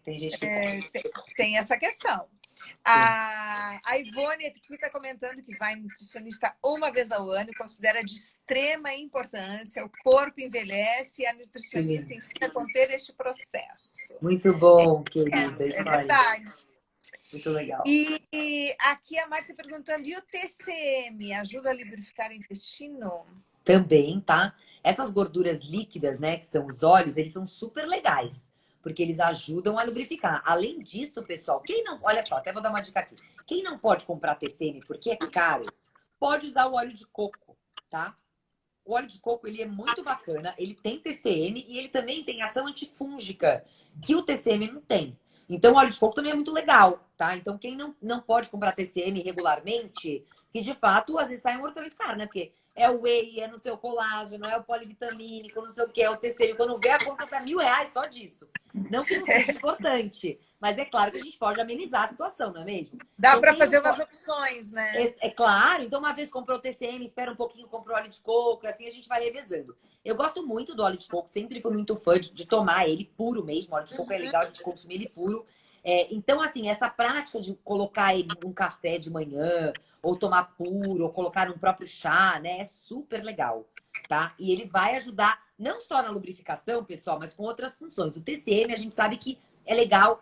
B: tem gente que toma.
A: tem essa questão.
B: Tem.
A: A Ivone aqui está comentando que vai no nutricionista uma vez ao ano, considera de extrema importância, o corpo envelhece e a nutricionista
B: Sim.
A: ensina a conter este processo.
B: Muito bom, querida.
A: É
B: Isso aí.
A: verdade.
B: Muito legal.
A: E aqui a Márcia perguntando, e o TCM ajuda a lubrificar o intestino?
B: Também, tá? Essas gorduras líquidas, né, que são os óleos, eles são super legais, porque eles ajudam a lubrificar. Além disso, pessoal, quem não, olha só, até vou dar uma dica aqui. Quem não pode comprar TCM porque é caro, pode usar o óleo de coco, tá? O óleo de coco, ele é muito bacana, ele tem TCM e ele também tem ação antifúngica, que o TCM não tem. Então, o óleo de coco também é muito legal, tá? Então, quem não pode comprar TCM regularmente, que de fato, às vezes sai um orçamento caro, né? Porque é o whey, é no seu colágeno, é o polivitamínico, não sei o que, é o TCM. Quando vê, a conta tá R$ 1.000 só disso. Não que não seja importante, mas é claro que a gente pode amenizar a situação, não é mesmo?
A: Dá
B: Então
A: para
B: tem
A: fazer umas opções, né?
B: é claro, então uma vez comprou o TCM, espera um pouquinho, comprou óleo de coco, e assim a gente vai revezando. Eu gosto muito do óleo de coco, sempre fui muito fã de tomar ele puro mesmo. O óleo de coco é legal a gente consumir ele puro. Então, assim, essa prática de colocar ele num café de manhã, ou tomar puro, ou colocar no próprio chá, né? É super legal, tá? E ele vai ajudar não só na lubrificação, pessoal, mas com outras funções. O TCM a gente sabe que é legal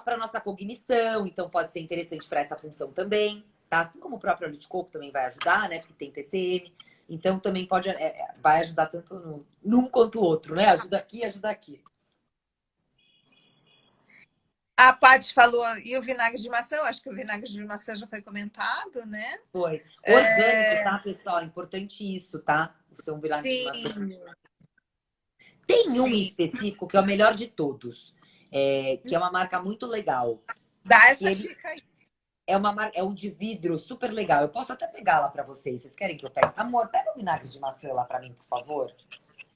B: para nossa cognição, então pode ser interessante para essa função também, tá? Assim como o próprio óleo de coco também vai ajudar, né? Porque tem TCM. Então também pode, vai ajudar tanto num quanto o outro, né? Ajuda aqui, ajuda aqui.
A: A Paty falou, e o vinagre de maçã? Eu acho que o vinagre de maçã já foi comentado, né?
B: Foi. Orgânico, tá, pessoal? Importante isso, tá? O seu vinagre de maçã.
A: Sim,
B: Tem um em
A: sim.
B: específico que é o melhor de todos, que é uma marca muito legal.
A: Dá
B: E
A: essa
B: ele
A: dica aí.
B: é um de vidro super legal. Eu posso até pegar lá pra vocês. Vocês querem que eu pegue? Amor, pega o vinagre de maçã lá pra mim, por favor.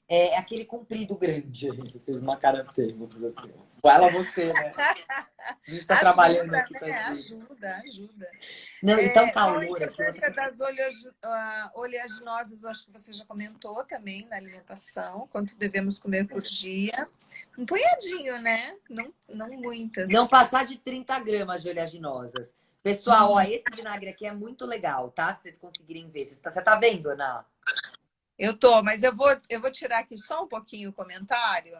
B: É aquele comprido grande. A gente fez uma cara feia, vou fazer assim. Ela você, né? A gente tá trabalhando
A: Ajuda,
B: aqui pra
A: né?
B: isso.
A: Ajuda, ajuda.
B: Não, então
A: Qual a
B: calor aqui.
A: importância das oleaginosas? Eu acho que você já comentou também na alimentação. Quanto devemos comer por dia? Um punhadinho, né? Não
B: Não
A: muitas.
B: passar de 30 gramas de oleaginosas. Pessoal, ó, esse vinagre aqui é muito legal, tá? Se vocês conseguirem ver. Você tá vendo, Ana?
A: Eu tô, mas eu vou tirar aqui só um pouquinho o comentário.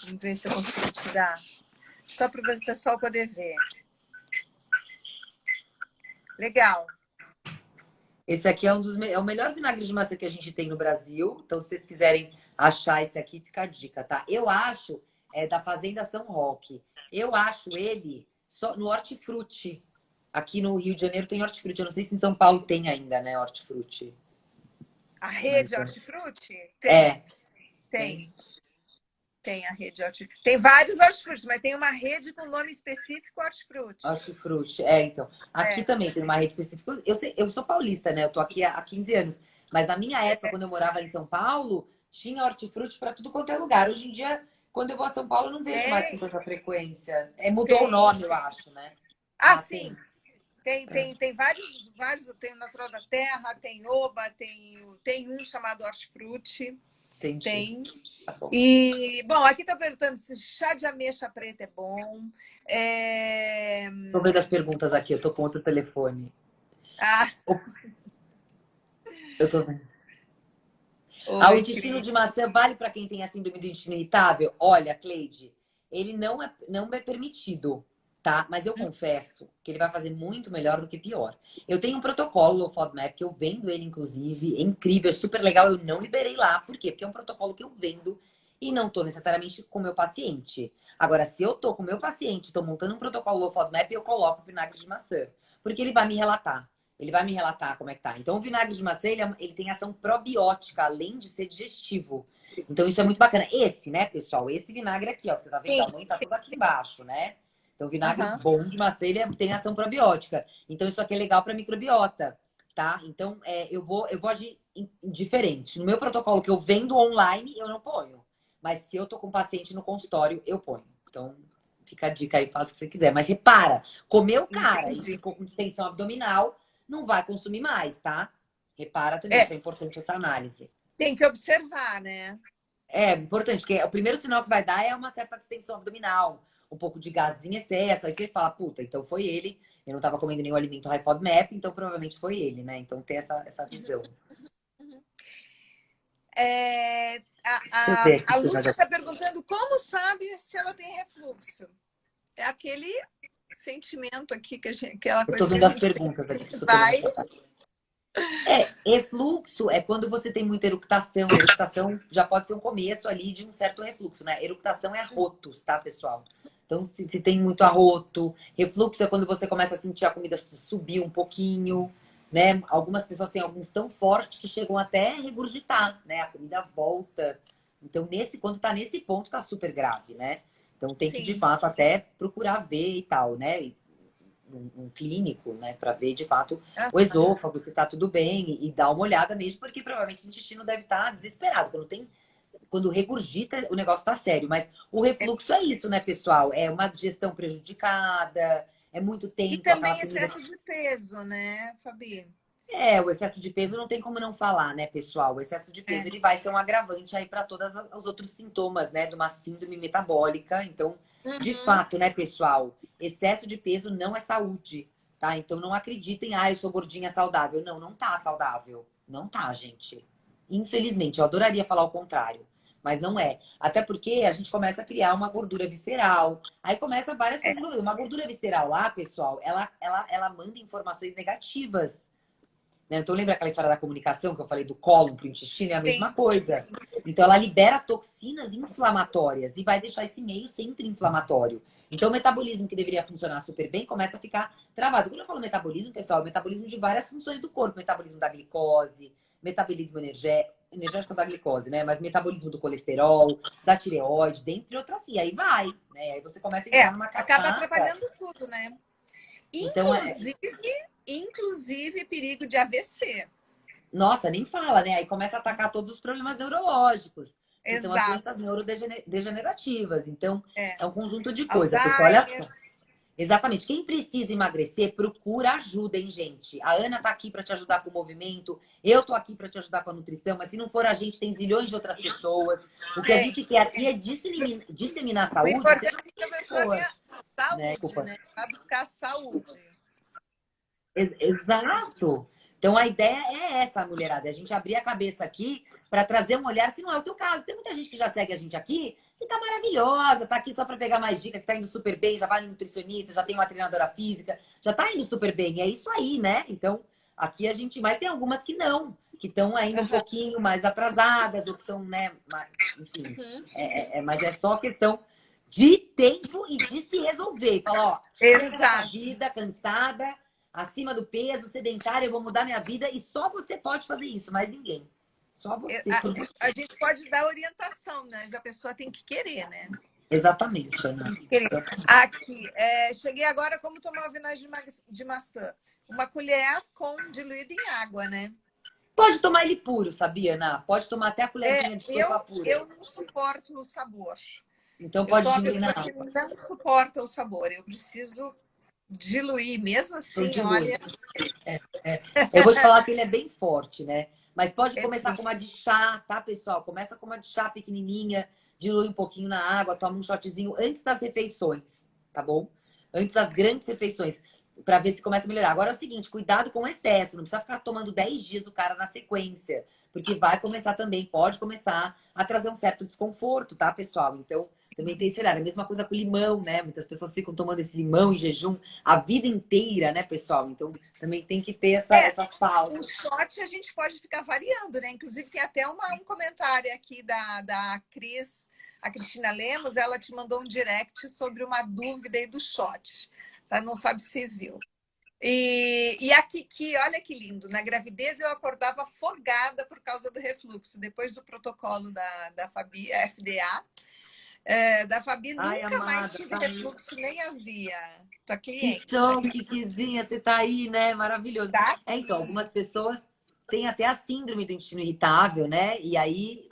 A: Vamos ver se eu consigo tirar. Só para o pessoal poder ver. Legal.
B: Esse aqui é é o melhor vinagre de maçã que a gente tem no Brasil. Então, se vocês quiserem achar esse aqui, fica a dica, tá? Eu acho, da Fazenda São Roque. Eu acho ele só no Hortifruti. Aqui no Rio de Janeiro tem Hortifruti. Eu não sei se em São Paulo tem ainda, né, Hortifruti.
A: A
B: Mas,
A: rede Hortifruti?
B: é, tem.
A: Tem. Tem a rede Hortifruti. Tem vários hortifrutis, mas tem uma rede com nome específico Hortifruti.
B: Hortifruti, então. Aqui
A: É.
B: também tem uma rede específica. Eu sou paulista, né? Eu tô aqui há 15 anos. Mas na minha época, quando eu morava em São Paulo, tinha hortifruti para tudo quanto é lugar. Hoje em dia, quando eu vou a São Paulo, eu não vejo mais com
A: Tem,
B: tanta frequência. Mudou o
A: tem.
B: nome, eu acho, né?
A: Ah,
B: Ah, tem.
A: sim. Tem vários. Tem o Natural da Terra, tem Oba, tem um chamado Hortifruti.
B: Entendi.
A: Tem.
B: Tá bom.
A: E, bom, aqui está perguntando se chá de ameixa preta é bom.
B: Tô vendo as perguntas aqui, eu tô com outro telefone.
A: Ah,
B: Eu tô vendo. O
A: oi,
B: intestino
A: Cris.
B: de maçã vale para quem tem a síndrome do intestino irritável? Olha, Cleide, ele não é permitido, tá? Mas eu confesso que ele vai fazer muito melhor do que pior. Eu tenho um protocolo, o FODMAP, que eu vendo ele, inclusive. É incrível, é super legal. Eu não liberei lá. Por quê? Porque é um protocolo que eu vendo e não tô necessariamente com o meu paciente. Agora, se eu tô com o meu paciente, tô montando um protocolo FODMAP, eu coloco vinagre de maçã. Porque ele vai me relatar. Ele vai me relatar como é que tá. Então, o vinagre de maçã, ele tem ação probiótica, além de ser digestivo. Então, isso é muito bacana. Esse, né, pessoal? Esse vinagre aqui, ó, que você tá vendo?
A: Sim,
B: A mãe tá tudo aqui embaixo, né? Então, vinagre
A: aham.
B: bom de maçã, tem ação probiótica. Então, isso aqui é legal para microbiota, tá? Então, eu vou agir diferente. No meu protocolo que eu vendo online, eu não ponho. Mas se eu tô com paciente no consultório, eu ponho. Então, fica a dica aí, faça o que você quiser. Mas repara, comeu cara e
A: Entendi.
B: ficou com distensão abdominal, não vai consumir mais, tá? Repara também,
A: É,
B: isso é importante essa análise.
A: tem que observar, né?
B: É importante, porque o primeiro sinal que vai dar é uma certa distensão abdominal, um pouco de gás em excesso. Aí você fala, puta, então foi ele. Eu não tava comendo nenhum alimento high FODMAP, então provavelmente foi ele, né? Então tem essa visão. Deixa eu ver aqui
A: A
B: se
A: Lúcia
B: vai.
A: está perguntando como sabe se ela tem refluxo. É aquele sentimento aqui, aquela
B: Eu tô
A: coisa que a
B: vendo as
A: gente
B: perguntas aqui,
A: sente,
B: que eu tô vendo.
A: vai.
B: Refluxo é quando você tem muita eructação. Eructação já pode ser um começo ali de um certo refluxo, né? Eructação é arrotos, tá, pessoal? Então, se tem muito arroto, refluxo é quando você começa a sentir a comida subir um pouquinho, né? Algumas pessoas têm alguns tão fortes que chegam até a regurgitar, né? A comida volta. Então, quando tá nesse ponto, tá super grave, né? Então, tem que, de
A: Sim.
B: fato, até procurar ver e tal, né? um clínico, né? Para ver, de fato, o
A: Aham.
B: esôfago, se tá tudo bem. E dar uma olhada mesmo, porque provavelmente o intestino deve estar desesperado. Quando regurgita, o negócio tá sério. Mas o refluxo é isso, né, pessoal? É uma digestão prejudicada, é muito
A: E
B: tempo aquela
A: também
B: comida.
A: excesso de peso, né, Fabi?
B: O excesso de peso não tem como não falar, né, pessoal? O excesso de peso
A: É.
B: ele vai ser um agravante aí para todos os outros sintomas, né, de uma síndrome metabólica. Então, de
A: Uhum.
B: fato, né, pessoal, excesso de peso não é saúde, tá? Então não acreditem, eu sou gordinha saudável. Não, não tá saudável. Não tá, gente. Infelizmente, eu adoraria falar o contrário, mas não é. Até porque a gente começa a criar uma gordura visceral. Aí começa várias
A: É.
B: coisas. Uma gordura visceral lá, pessoal, ela manda informações negativas, né? Então, lembra aquela história da comunicação que eu falei do cólon para o intestino? É a
A: Sim,
B: mesma coisa. Então, ela libera toxinas inflamatórias e vai deixar esse meio sempre inflamatório. Então, o metabolismo que deveria funcionar super bem começa a ficar travado. Quando eu falo metabolismo, pessoal, é o metabolismo de várias funções do corpo: metabolismo da glicose, metabolismo energético da glicose, né? Mas metabolismo do colesterol, da tireoide, dentre outras. E aí vai, né? Aí você começa a entrar numa
A: acaba
B: cascata.
A: atrapalhando tudo, né?
B: Então,
A: Inclusive perigo de AVC.
B: nossa, nem fala, né? Aí começa a atacar todos os problemas neurológicos, que são as
A: Exato.
B: doenças neurodegenerativas. Então,
A: É.
B: é um conjunto de coisas. Pessoal, olha
A: Alzheimer.
B: só. Exatamente. Quem precisa emagrecer, procura ajuda, hein, gente? A Ana tá aqui para te ajudar com o movimento, eu tô aqui para te ajudar com a nutrição, mas se não for a gente, tem zilhões de outras pessoas. O que a
A: Tem.
B: gente quer aqui é disseminar
A: O
B: saúde,
A: importante
B: seja
A: é que a
B: onde
A: pessoa
B: for,
A: tenha
B: né?
A: saúde,
B: Desculpa.
A: né? Vai buscar saúde.
B: Exato. Então a ideia é essa, mulherada. É a gente abrir a cabeça aqui para trazer um olhar, se não é o teu caso. Tem muita gente que já segue a gente aqui, que tá maravilhosa, tá aqui só para pegar mais dicas, que tá indo super bem, já vai no nutricionista, já tem uma treinadora física, já tá indo super bem. E é isso aí, né? Então, aqui a gente, mas tem algumas que não, que estão ainda um
A: Uhum.
B: pouquinho mais atrasadas, ou que estão, né, enfim,
A: Uhum.
B: mas é só questão de tempo e de se resolver. Falar, ó, chega dessa
A: Exato.
B: vida cansada, acima do peso, sedentária, eu vou mudar minha vida e só você pode fazer isso, mais ninguém. Só você, por
A: A
B: você.
A: gente pode dar orientação, mas a pessoa tem que querer, né?
B: Exatamente, Ana.
A: Tem que querer. Aqui, cheguei agora como tomar o vinagre de maçã. Uma colher diluído em água, né?
B: Pode tomar ele puro, sabia, Ana? Pode tomar até a colherzinha de sopa
A: Eu
B: pura.
A: não suporto o sabor.
B: Então
A: Eu sou
B: pode
A: uma
B: diluir na
A: pessoa que
B: água.
A: não suporta o sabor. Eu preciso diluir. Mesmo
B: Então
A: assim,
B: dilui.
A: olha,
B: Eu vou te falar que ele é bem forte, né? Mas pode
A: é
B: começar
A: bem.
B: com uma de chá, tá, pessoal? Começa com uma de chá pequenininha, dilui um pouquinho na água, toma um shotzinho antes das refeições, tá bom? Antes das grandes refeições, para ver se começa a melhorar. Agora é o seguinte, cuidado com o excesso, não precisa ficar tomando 10 dias o cara na sequência, porque vai começar também, pode começar a trazer um certo desconforto, tá, pessoal? Então, também tem esse olhar. A mesma coisa com o limão, né? Muitas pessoas ficam tomando esse limão em jejum a vida inteira, né, pessoal? Então, também tem que ter essas
A: O
B: pausas.
A: shot a gente pode ficar variando, né? Inclusive, tem até um comentário aqui da Cris, a Cristina Lemos, ela te mandou um direct sobre uma dúvida aí do shot. Ela não sabe se viu. E a Kiki, olha que lindo. Na gravidez eu acordava afogada por causa do refluxo. Depois do protocolo da Fabi, FDA, da Fabi,
B: Ai,
A: nunca mais
B: amada,
A: tive
B: tá aí.
A: refluxo nem azia. Tua
B: Que
A: cliente
B: show,
A: aqui.
B: Kikizinha, você tá aí, né? Maravilhoso.
A: Tá
B: Então,
A: aqui.
B: algumas pessoas têm até a síndrome do intestino irritável, né? E aí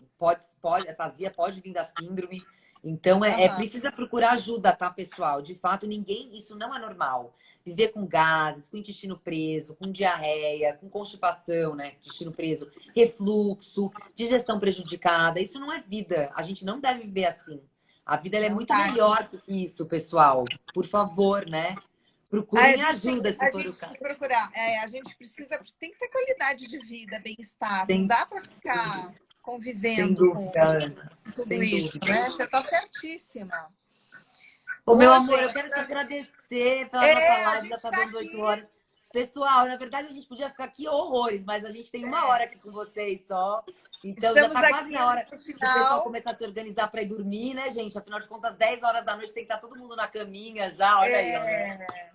B: essa azia pode vir da síndrome. Então,
A: Aham.
B: precisa procurar ajuda, tá, pessoal? De fato, isso não é normal. Viver com gases, com intestino preso, com diarreia, com constipação, né? Intestino preso, refluxo, digestão prejudicada. Isso não é vida. A gente não deve viver assim. A vida ela é
A: Não
B: muito
A: tá.
B: melhor que isso, pessoal. Por favor, né?
A: Aí
B: Procurem ajuda se
A: a
B: for o
A: gente tem
B: caso.
A: que procurar. A gente precisa, tem que ter qualidade de vida, bem-estar. Não
B: Sem,
A: dá para ficar
B: sem
A: convivendo com
B: dúvida, Ana.
A: tudo
B: Sem
A: isso,
B: dúvida.
A: né? Você está certíssima.
B: Ô, meu
A: Ô,
B: amor, eu
A: gente,
B: quero te agradecer pela nossa
A: a
B: live,
A: gente
B: já tá
A: está
B: dando 8
A: aqui.
B: horas. Pessoal, na verdade a gente podia ficar aqui horrores, mas a gente tem uma hora aqui com vocês só. Então já
A: Estamos
B: tá quase
A: aqui
B: na hora
A: no
B: do pessoal
A: final.
B: começar a se organizar para ir dormir, né, gente? Afinal de contas, 10 horas da noite tem que estar todo mundo na caminha já. Olha aí, ó, né?
A: É,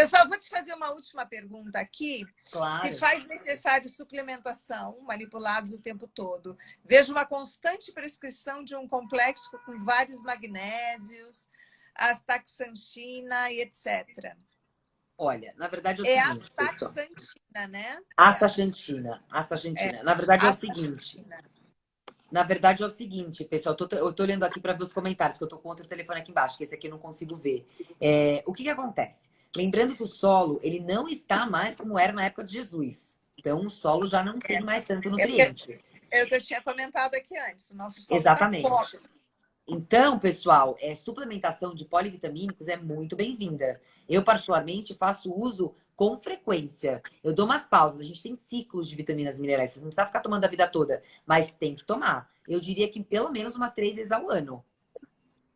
A: eu só vou te fazer uma última pergunta aqui. Se
B: Claro.
A: faz necessário suplementação, manipulados o tempo todo. Vejo uma constante prescrição de um complexo com vários magnésios, astaxantina e etc.
B: Olha, na verdade é o
A: É
B: seguinte, pessoal.
A: astaxantina, né?
B: Astaxantina.
A: É
B: Astaxantina. Na verdade é o seguinte.
A: astaxantina.
B: Na verdade é o seguinte, pessoal. Eu tô olhando aqui para ver os comentários, que eu tô com outro telefone aqui embaixo, que esse aqui eu não consigo ver. O que que acontece? Lembrando que o solo, ele não está mais como era na época de Jesus. Então, o solo já não tem mais tanto nutriente.
A: É o que eu tinha comentado aqui antes. O nosso solo está
B: Exatamente.
A: pobre.
B: Então, pessoal, suplementação de polivitamínicos é muito bem-vinda. Eu, particularmente, faço uso com frequência. Eu dou umas pausas. A gente tem ciclos de vitaminas e minerais. Você não precisa ficar tomando a vida toda, mas tem que tomar. Eu diria que pelo menos umas 3 vezes ao ano.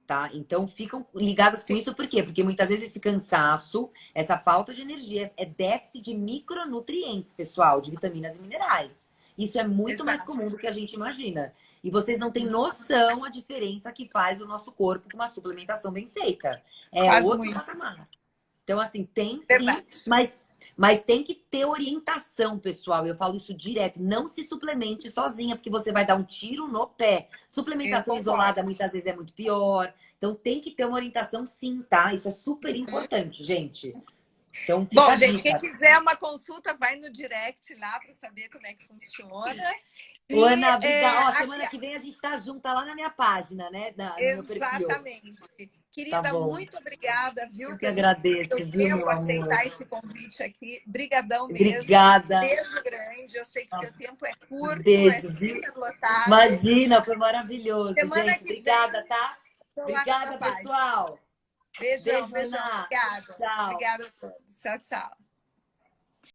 B: Tá? Então, ficam ligados com
A: Sim,
B: isso, por quê? Porque muitas vezes esse cansaço, essa falta de energia, é déficit de micronutrientes, pessoal, de vitaminas e minerais. Isso é muito mais
A: exato.
B: comum do que a gente imagina. E vocês não têm noção a diferença que faz no nosso corpo com uma suplementação bem feita. É
A: Faz
B: outro
A: muito.
B: patamar. Então, assim, tem sim,
A: Verdade.
B: mas tem que ter orientação, pessoal. Eu falo isso direto. Não se suplemente sozinha, porque você vai dar um tiro no pé.
A: Eu
B: Suplementação
A: concordo.
B: isolada muitas vezes é muito pior. Então tem que ter uma orientação sim, tá? Isso é super importante, gente. Então fica
A: Bom,
B: a
A: gente, quem
B: dica.
A: quiser uma consulta, vai no direct lá para saber como é que funciona.
B: Ô,
A: E
B: Ana, obrigada. Ó,
A: aqui,
B: semana que vem a gente tá junta lá na minha página, né? No meu perfil.
A: exatamente.
B: Tá
A: Querida,
B: bom.
A: muito obrigada, viu,
B: Eu que
A: pelo
B: agradeço,
A: seu
B: viu,
A: tempo,
B: meu amor?
A: aceitar esse convite aqui. Brigadão mesmo.
B: Obrigada.
A: Beijo grande. Eu sei que teu tempo é
B: Um
A: curto, é
B: beijo, viu?
A: super lotado.
B: Imagina, foi maravilhoso,
A: Semana
B: gente.
A: que vem,
B: Obrigada, tá?
A: estou lá na tua
B: Obrigada,
A: página.
B: pessoal.
A: Beijão,
B: Beijo,
A: beijão.
B: Ana.
A: Obrigada.
B: Tchau.
A: Obrigada a todos. Tchau, tchau.